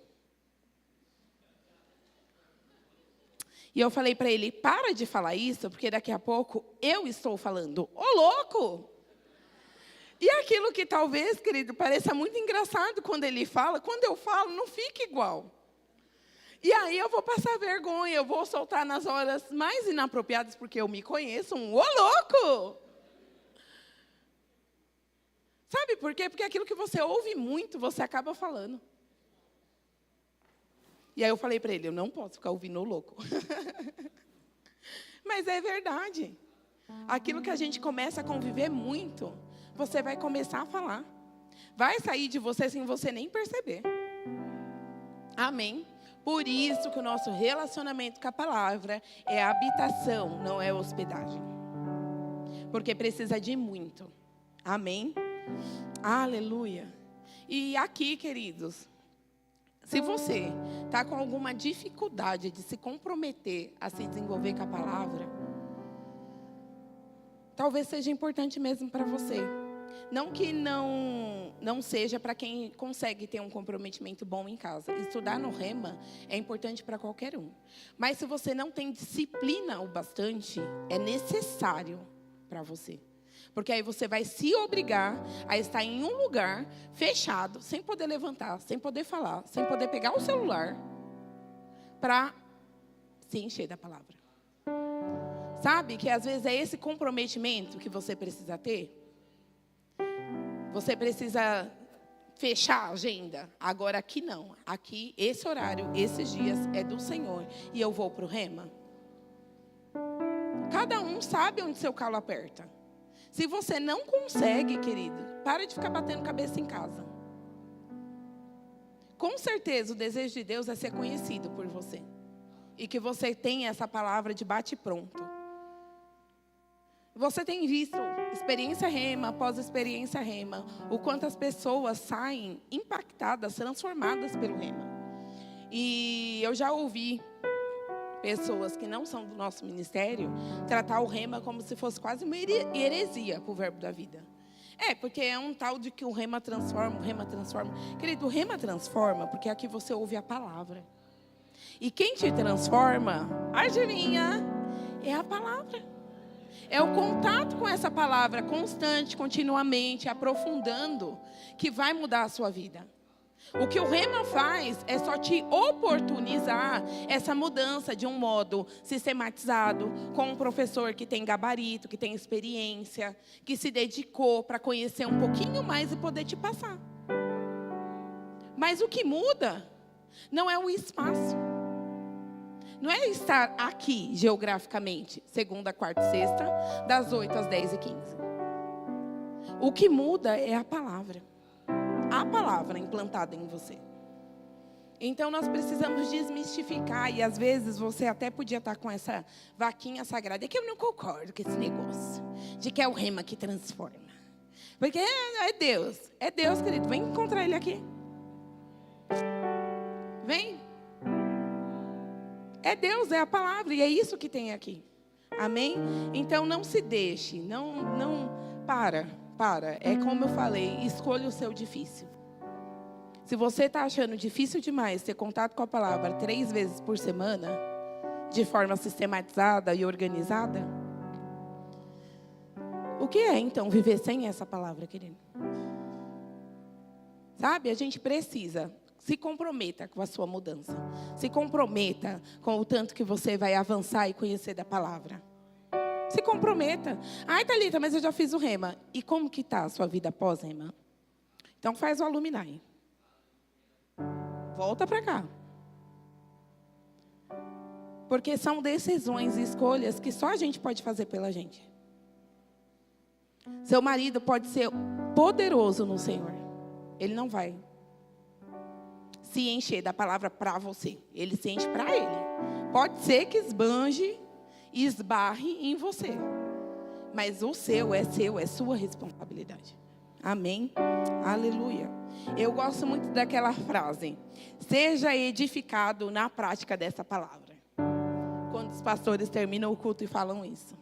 E eu falei para ele, para de falar isso, porque daqui a pouco eu estou falando, ô louco! E aquilo que talvez, querido, pareça muito engraçado quando ele fala, quando eu falo, não fica igual. E aí eu vou passar vergonha, eu vou soltar nas horas mais inapropriadas, porque eu me conheço, ô louco! Sabe por quê? Porque aquilo que você ouve muito, você acaba falando. E aí eu falei para ele, eu não posso ficar ouvindo o louco. Mas é verdade. Aquilo que a gente começa a conviver muito, você vai começar a falar. Vai sair de você sem você nem perceber. Amém? Por isso que o nosso relacionamento com a palavra é habitação, não é hospedagem. Porque precisa de muito. Amém? Aleluia. E aqui, queridos, se você está com alguma dificuldade de se comprometer a se desenvolver com a palavra, talvez seja importante mesmo para você. Não que não seja para quem consegue ter um comprometimento bom em casa. Estudar no Rema é importante para qualquer um. Mas se você não tem disciplina o bastante, é necessário para você. Porque aí você vai se obrigar a estar em um lugar fechado, sem poder levantar, sem poder falar, sem poder pegar o celular, para se encher da palavra. Sabe que às vezes é esse comprometimento que você precisa ter? Você precisa fechar a agenda. Agora aqui não. Aqui, esse horário, esses dias é do Senhor. E eu vou para o Rema. Cada um sabe onde seu calo aperta. Se você não consegue, querido, para de ficar batendo cabeça em casa. Com certeza o desejo de Deus é ser conhecido por você. E que você tenha essa palavra de bate-pronto. Você tem visto experiência Rema após experiência Rema, o quanto as pessoas saem impactadas, transformadas pelo Rema. E eu já ouvi pessoas que não são do nosso ministério tratar o Rema como se fosse quase uma heresia para o verbo da vida. Porque é um tal de que o Rema transforma, o Rema transforma. Querido, o Rema transforma porque aqui você ouve a palavra. E quem te transforma, adivinha, é a palavra. É o contato com essa palavra constante, continuamente, aprofundando, que vai mudar a sua vida. O que o Rema faz é só te oportunizar essa mudança de um modo sistematizado, com um professor que tem gabarito, que tem experiência, que se dedicou para conhecer um pouquinho mais e poder te passar. Mas o que muda não é o espaço. Não é estar aqui, geograficamente, segunda, quarta e sexta, das 8 às 10h15. O que muda é a palavra. A palavra implantada em você. Então, nós precisamos desmistificar. E, às vezes, você até podia estar com essa vaquinha sagrada. É que eu não concordo com esse negócio. De que é o Rema que transforma. Porque é Deus. É Deus, querido. Vem encontrar Ele aqui. Vem. É Deus, é a palavra, e é isso que tem aqui. Amém? Então, não se deixe, para. É como eu falei, escolha o seu difícil. Se você está achando difícil demais ter contato com a palavra 3 vezes por semana, de forma sistematizada e organizada, o que é, então, viver sem essa palavra, querido? Sabe, a gente precisa... Se comprometa com a sua mudança. Se comprometa com o tanto que você vai avançar e conhecer da palavra. Se comprometa. Ai, Thalita, mas eu já fiz o Rema. E como que está a sua vida após Rema? Então faz o Alumni. Volta para cá. Porque são decisões e escolhas que só a gente pode fazer pela gente. Seu marido pode ser poderoso no Senhor. Ele não vai se encher da palavra para você. Ele se enche para ele. Pode ser que esbanje e esbarre em você. Mas o seu, é sua responsabilidade. Amém? Aleluia. Eu gosto muito daquela frase. Seja edificado na prática dessa palavra. Quando os pastores terminam o culto e falam isso.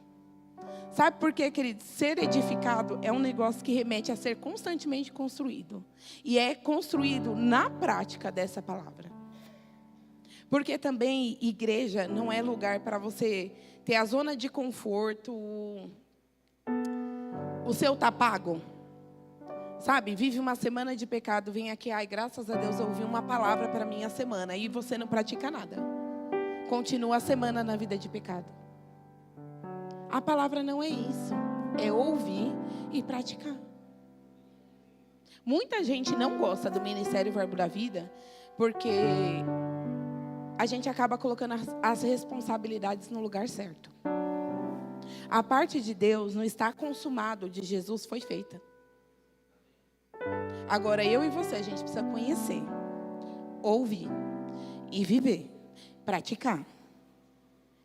Sabe por quê, querido? Ser edificado é um negócio que remete a ser constantemente construído. E é construído na prática dessa palavra. Porque também igreja não é lugar para você ter a zona de conforto, o seu tá pago. Sabe, vive uma semana de pecado, vem aqui, ai, graças a Deus eu ouvi uma palavra para minha semana, e você não pratica nada. Continua a semana na vida de pecado. A palavra não é isso, é ouvir e praticar. Muita gente não gosta do Ministério Verbo da Vida, porque a gente acaba colocando as responsabilidades no lugar certo. A parte de Deus não está consumado, de Jesus foi feita. Agora, eu e você, a gente precisa conhecer, ouvir e viver, praticar.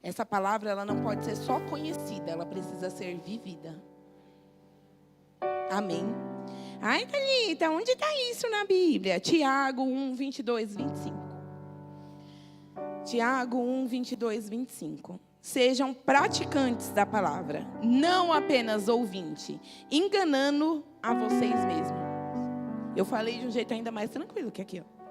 Essa palavra, ela não pode ser só conhecida, ela precisa ser vivida. Amém? Ai, Thalita, onde está isso na Bíblia? Tiago 1, 22, 25. Tiago 1, 22, 25. Sejam praticantes da palavra, não apenas ouvintes, enganando a vocês mesmos. Eu falei de um jeito ainda mais tranquilo que aqui, ó.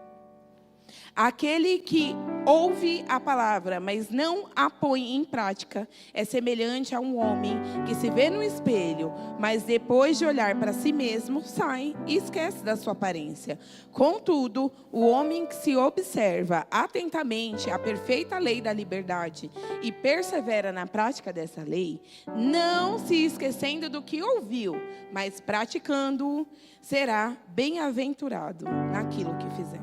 Aquele que ouve a palavra, mas não a põe em prática, é semelhante a um homem que se vê no espelho, mas depois de olhar para si mesmo, sai e esquece da sua aparência. Contudo, o homem que se observa atentamente a perfeita lei da liberdade e persevera na prática dessa lei, não se esquecendo do que ouviu, mas praticando-o, será bem-aventurado naquilo que fizer.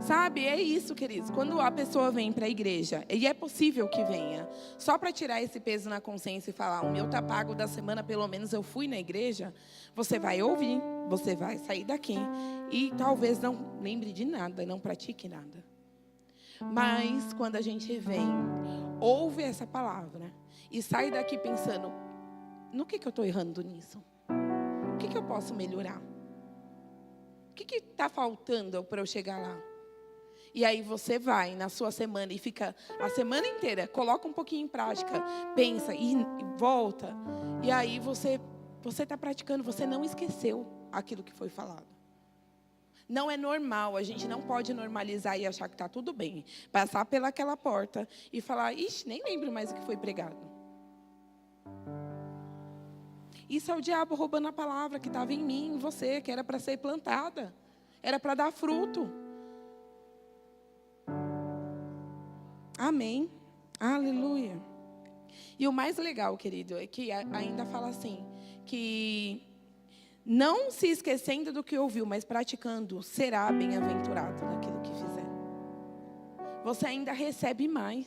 Sabe, é isso, queridos. Quando a pessoa vem para a igreja, e é possível que venha, só para tirar esse peso na consciência e falar, o meu tá pago da semana, pelo menos eu fui na igreja, você vai ouvir, você vai sair daqui e talvez não lembre de nada, não pratique nada. Mas quando a gente vem, ouve essa palavra e sai daqui pensando, no que eu estou errando nisso? O que eu posso melhorar? O que está faltando para eu chegar lá? E aí você vai na sua semana e fica a semana inteira, coloca um pouquinho em prática, pensa e volta. E aí você está praticando, você não esqueceu aquilo que foi falado. Não é normal, a gente não pode normalizar e achar que está tudo bem. Passar pelaquela porta e falar, ixi, nem lembro mais o que foi pregado. Isso é o diabo roubando a palavra que estava em mim, em você, que era para ser plantada. Era para dar fruto. Amém. Aleluia. E o mais legal, querido, é que ainda fala assim, que não se esquecendo do que ouviu, mas praticando, será bem-aventurado naquilo que fizer. Você ainda recebe mais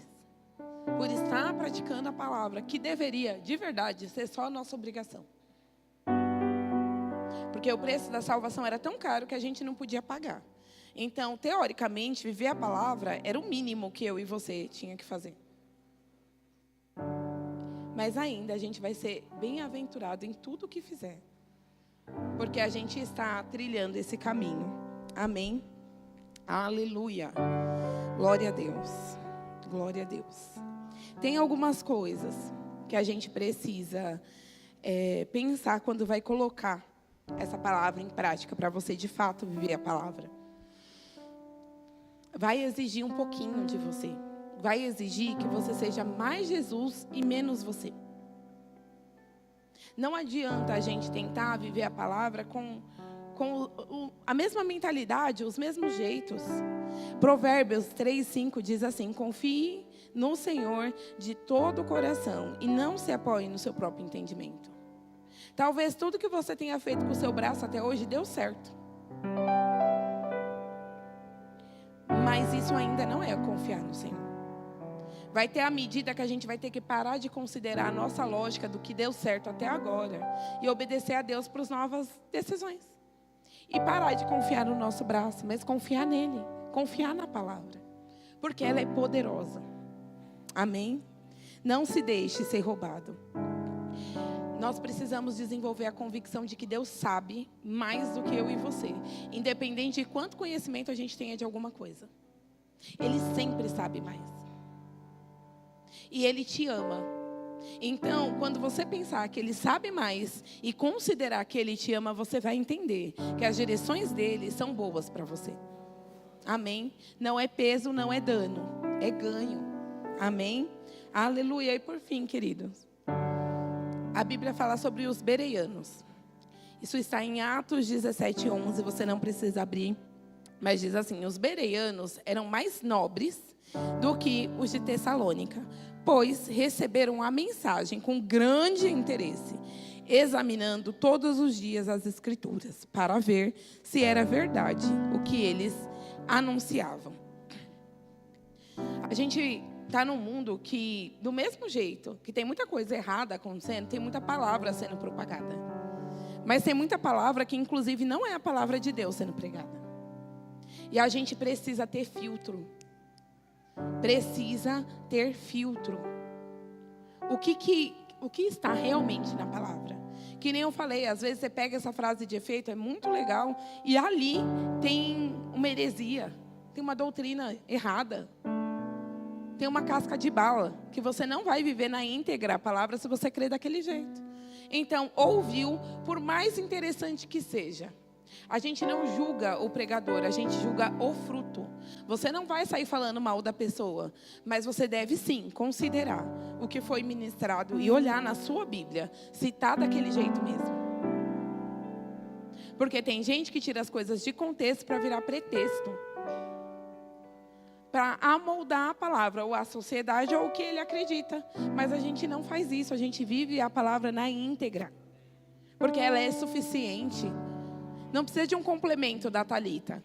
por estar praticando a palavra, que deveria, de verdade, ser só a nossa obrigação. Porque o preço da salvação era tão caro que a gente não podia pagar. Então, teoricamente, viver a palavra era o mínimo que eu e você tinha que fazer. Mas ainda a gente vai ser bem-aventurado em tudo o que fizer. Porque a gente está trilhando esse caminho. Amém? Aleluia. Glória a Deus. Glória a Deus. Tem algumas coisas que a gente precisa pensar quando vai colocar essa palavra em prática, para você de fato viver a palavra. Vai exigir um pouquinho de você. Vai exigir que você seja mais Jesus e menos você. Não adianta a gente tentar viver a palavra com a mesma mentalidade, os mesmos jeitos. Provérbios 3:5 diz assim, confie no Senhor de todo o coração e não se apoie no seu próprio entendimento. Talvez tudo que você tenha feito com o seu braço até hoje deu certo. Mas isso ainda não é confiar no Senhor. Vai ter a medida que a gente vai ter que parar de considerar a nossa lógica do que deu certo até agora e obedecer a Deus para as novas decisões. E parar de confiar no nosso braço, mas confiar nele, confiar na palavra. Porque ela é poderosa. Amém? Não se deixe ser roubado. Nós precisamos desenvolver a convicção de que Deus sabe mais do que eu e você. Independente de quanto conhecimento a gente tenha de alguma coisa. Ele sempre sabe mais. E Ele te ama. Então, quando você pensar que Ele sabe mais e considerar que Ele te ama, você vai entender que as direções dele são boas para você. Amém? Não é peso, não é dano, é ganho. Amém? Aleluia. E por fim, queridos, A Bíblia fala sobre os bereanos. Isso está em Atos 17:11, você não precisa abrir. Mas diz assim: os bereanos eram mais nobres do que os de Tessalônica, pois receberam a mensagem com grande interesse, examinando todos os dias as Escrituras, para ver se era verdade o que eles anunciavam. A gente está num mundo que, do mesmo jeito que tem muita coisa errada acontecendo, tem muita palavra sendo propagada. Mas tem muita palavra que, inclusive, não é a palavra de Deus sendo pregada. E a gente precisa ter filtro. Precisa ter filtro. O que está realmente na palavra? Que nem eu falei, às vezes você pega essa frase de efeito, é muito legal, e ali tem uma heresia, tem uma doutrina errada, tem uma casca de bala, que você não vai viver na íntegra a palavra se você crer daquele jeito. Então, ouviu, por mais interessante que seja. A gente não julga o pregador, a gente julga o fruto. Você não vai sair falando mal da pessoa, mas você deve sim considerar o que foi ministrado e olhar na sua Bíblia se está daquele jeito mesmo. Porque tem gente que tira as coisas de contexto para virar pretexto, para amoldar a palavra, ou a sociedade, ou o que ele acredita. Mas a gente não faz isso, a gente vive a palavra na íntegra, porque ela é suficiente. Não precisa de um complemento da Thalita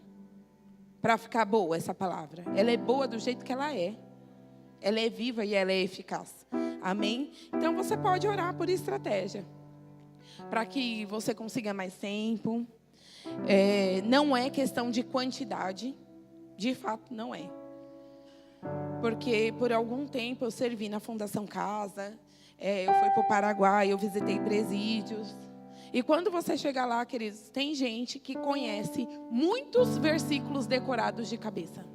para ficar boa essa palavra. Ela é boa do jeito que ela é. Ela é viva e ela é eficaz. Amém? Então você pode orar por estratégia, para que você consiga mais tempo. Não é questão de quantidade. De fato, não é. Porque por algum tempo eu servi na Fundação Casa. Eu fui para o Paraguai, eu visitei presídios. E quando você chegar lá, queridos, tem gente que conhece muitos versículos decorados de cabeça.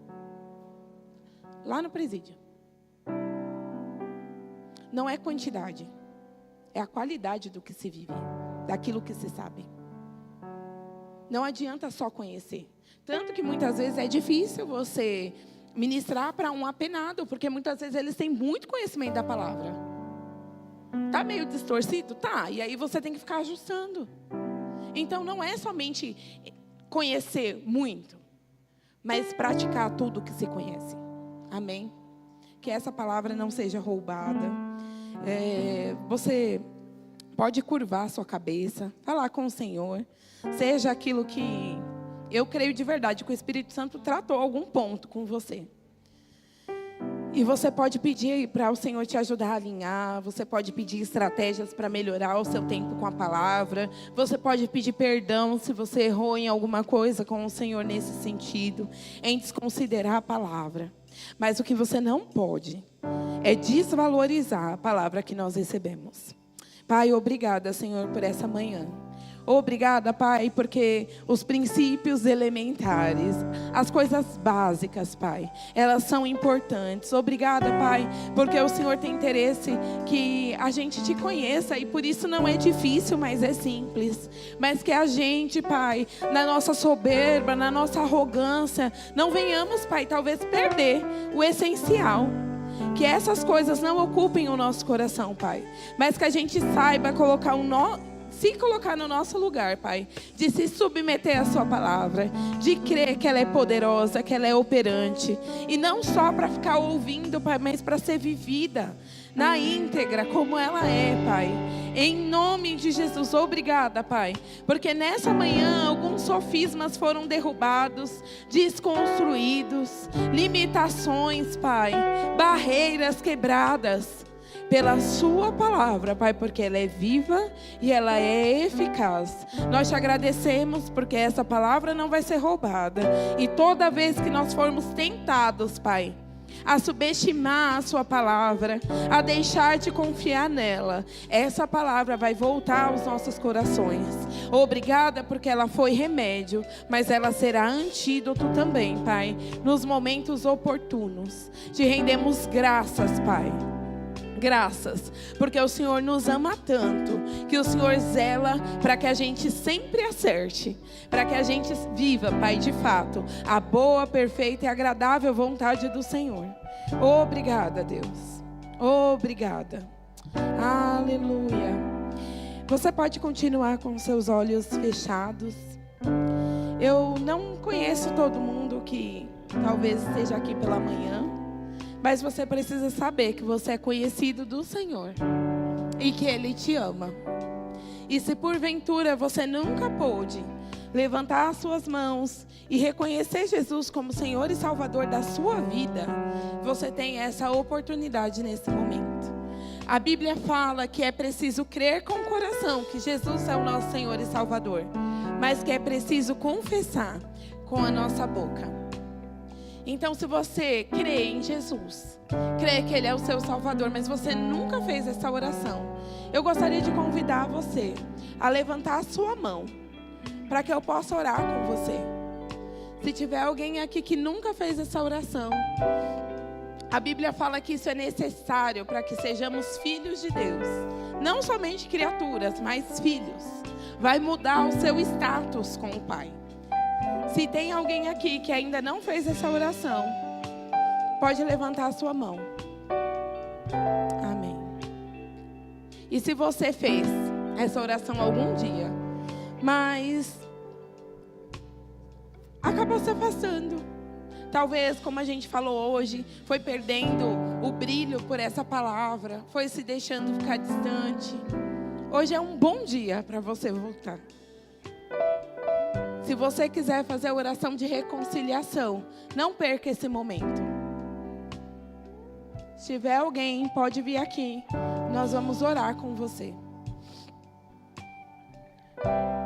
Lá no presídio. Não é quantidade. É a qualidade do que se vive. Daquilo que se sabe. Não adianta só conhecer. Tanto que muitas vezes é difícil você ministrar para um apenado. Porque muitas vezes eles têm muito conhecimento da palavra. Tá meio distorcido? Tá. E aí você tem que ficar ajustando. Então não é somente conhecer muito, mas praticar tudo que se conhece. Amém? Que essa palavra não seja roubada. Você pode curvar a sua cabeça, falar com o Senhor. Seja aquilo que eu creio de verdade, que o Espírito Santo tratou algum ponto com você. E você pode pedir para o Senhor te ajudar a alinhar. Você pode pedir estratégias para melhorar o seu tempo com a palavra. Você pode pedir perdão se você errou em alguma coisa com o Senhor nesse sentido, em desconsiderar a palavra. Mas o que você não pode é desvalorizar a palavra que nós recebemos. Pai, obrigada, Senhor, por essa manhã. Obrigada, Pai, porque os princípios elementares, as coisas básicas, Pai, elas são importantes. Obrigada, Pai, porque o Senhor tem interesse que a gente te conheça, e por isso não é difícil, mas é simples. Mas que a gente, Pai, na nossa soberba, na nossa arrogância, não venhamos, Pai, talvez perder o essencial. Que essas coisas não ocupem o nosso coração, Pai, mas que a gente saiba colocar se colocar no nosso lugar, Pai, de se submeter à sua palavra, de crer que ela é poderosa, que ela é operante, e não só para ficar ouvindo, Pai, mas para ser vivida na íntegra, como ela é, Pai. Em nome de Jesus, obrigada, Pai, porque nessa manhã alguns sofismas foram derrubados, desconstruídos, limitações, Pai, barreiras quebradas pela sua palavra, Pai, porque ela é viva e ela é eficaz. Nós te agradecemos porque essa palavra não vai ser roubada. E toda vez que nós formos tentados, Pai, a subestimar a sua palavra, a deixar de confiar nela, essa palavra vai voltar aos nossos corações. Obrigada porque ela foi remédio, mas ela será antídoto também, Pai, nos momentos oportunos. Te rendemos graças, Pai. Graças, porque o Senhor nos ama tanto, que o Senhor zela para que a gente sempre acerte, para que a gente viva, Pai, de fato, a boa, perfeita e agradável vontade do Senhor. Obrigada, Deus. Obrigada. Aleluia. Você pode continuar com seus olhos fechados. Eu não conheço todo mundo que talvez esteja aqui pela manhã, mas você precisa saber que você é conhecido do Senhor e que Ele te ama. E se porventura você nunca pôde levantar as suas mãos e reconhecer Jesus como Senhor e Salvador da sua vida, você tem essa oportunidade nesse momento. A Bíblia fala que é preciso crer com o coração que Jesus é o nosso Senhor e Salvador, mas que é preciso confessar com a nossa boca. Então, se você crê em Jesus, crê que Ele é o seu Salvador, mas você nunca fez essa oração, eu gostaria de convidar você a levantar a sua mão, para que eu possa orar com você. Se tiver alguém aqui que nunca fez essa oração, a Bíblia fala que isso é necessário para que sejamos filhos de Deus. Não somente criaturas, mas filhos. Vai mudar o seu status com o Pai. Se tem alguém aqui que ainda não fez essa oração, pode levantar a sua mão. Amém. E se você fez essa oração algum dia, mas acabou se afastando, talvez, como a gente falou hoje, foi perdendo o brilho por essa palavra, foi se deixando ficar distante. Hoje é um bom dia para você voltar. Se você quiser fazer a oração de reconciliação, não perca esse momento. Se tiver alguém, pode vir aqui. Nós vamos orar com você.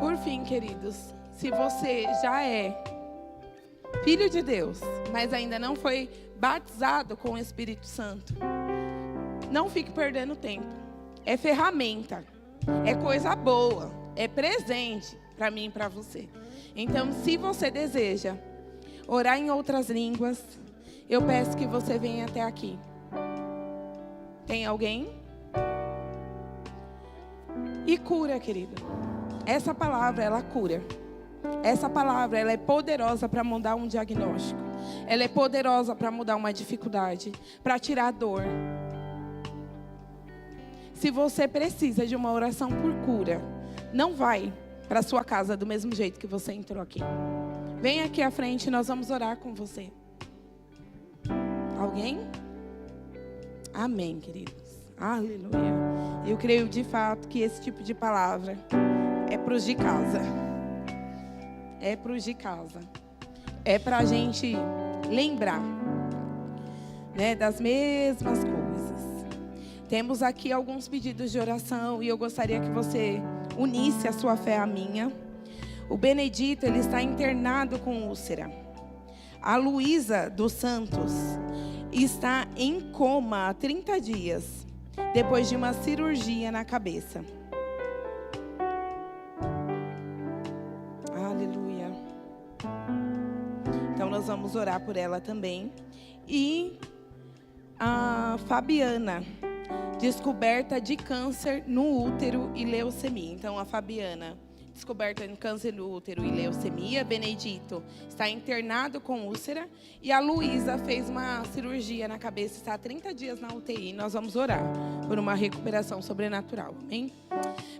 Por fim, queridos, se você já é filho de Deus, mas ainda não foi batizado com o Espírito Santo, não fique perdendo tempo. É ferramenta, é coisa boa, é presente para mim e para você. Então, se você deseja orar em outras línguas, eu peço que você venha até aqui. Tem alguém? E cura, querido. Essa palavra, ela cura. Essa palavra, ela é poderosa para mudar um diagnóstico. Ela é poderosa para mudar uma dificuldade, para tirar a dor. Se você precisa de uma oração por cura, não vai para sua casa do mesmo jeito que você entrou aqui. Vem aqui à frente e nós vamos orar com você. Alguém? Amém, queridos. Aleluia. Eu creio de fato que esse tipo de palavra é para os de casa. É para os de casa. É para a gente lembrar, né, das mesmas coisas. Temos aqui alguns pedidos de oração e eu gostaria que você unisse a sua fé à minha. O Benedito, ele está internado com úlcera. A Luísa dos Santos está em coma há 30 dias, depois de uma cirurgia na cabeça. Aleluia. Então nós vamos orar por ela também. E a Fabiana, descoberta de câncer no útero e leucemia. Então, a Fabiana, descoberta de câncer no útero e leucemia. Benedito está internado com úlcera. E a Luísa fez uma cirurgia na cabeça, está há 30 dias na UTI. Nós vamos orar por uma recuperação sobrenatural. Amém?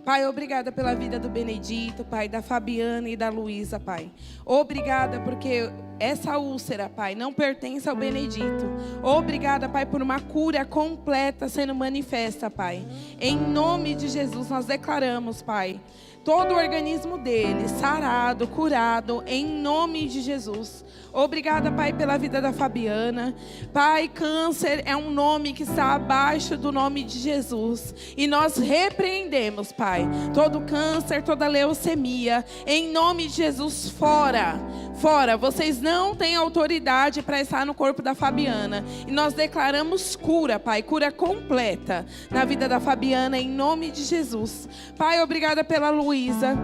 Pai, obrigada pela vida do Benedito, Pai, da Fabiana e da Luísa, Pai. Obrigada porque essa úlcera, Pai, não pertence ao Benedito. Obrigada, Pai, por uma cura completa sendo manifesta, Pai. Em nome de Jesus, nós declaramos, Pai, todo o organismo dele sarado, curado, em nome de Jesus. Obrigada, Pai, pela vida da Fabiana. Pai, câncer é um nome que está abaixo do nome de Jesus. E nós repreendemos, Pai, todo câncer, toda leucemia, em nome de Jesus, fora. Fora, vocês não têm autoridade para estar no corpo da Fabiana. E nós declaramos cura, Pai, cura completa na vida da Fabiana, em nome de Jesus. Pai, obrigada pela Luísa.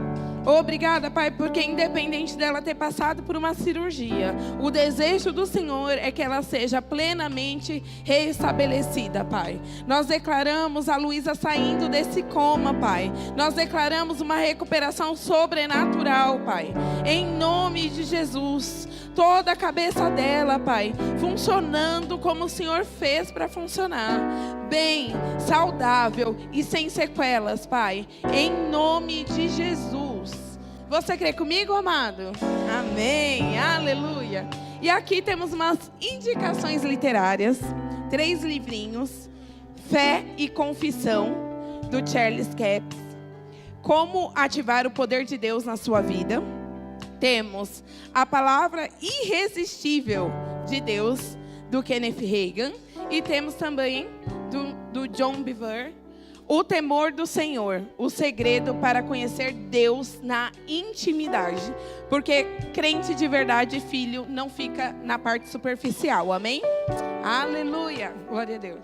Obrigada, Pai, porque independente dela ter passado por uma cirurgia, o desejo do Senhor é que ela seja plenamente restabelecida, Pai. Nós declaramos a Luísa saindo desse coma, Pai. Nós declaramos uma recuperação sobrenatural, Pai. Em nome de Jesus. Toda a cabeça dela, Pai, funcionando como o Senhor fez para funcionar. bem, saudável e sem sequelas, Pai. Em nome de Jesus. Você crê comigo, amado? Amém. Aleluia. E aqui temos umas indicações literárias. 3 livrinhos. Fé e Confissão, do Charles Capps. Como ativar o poder de Deus na sua vida. Temos A Palavra Irresistível de Deus, do Kenneth Hagin. E temos também do John Bevere, O Temor do Senhor, o segredo para conhecer Deus na intimidade. Porque crente de verdade, filho, não fica na parte superficial. Amém? Aleluia. Glória a Deus.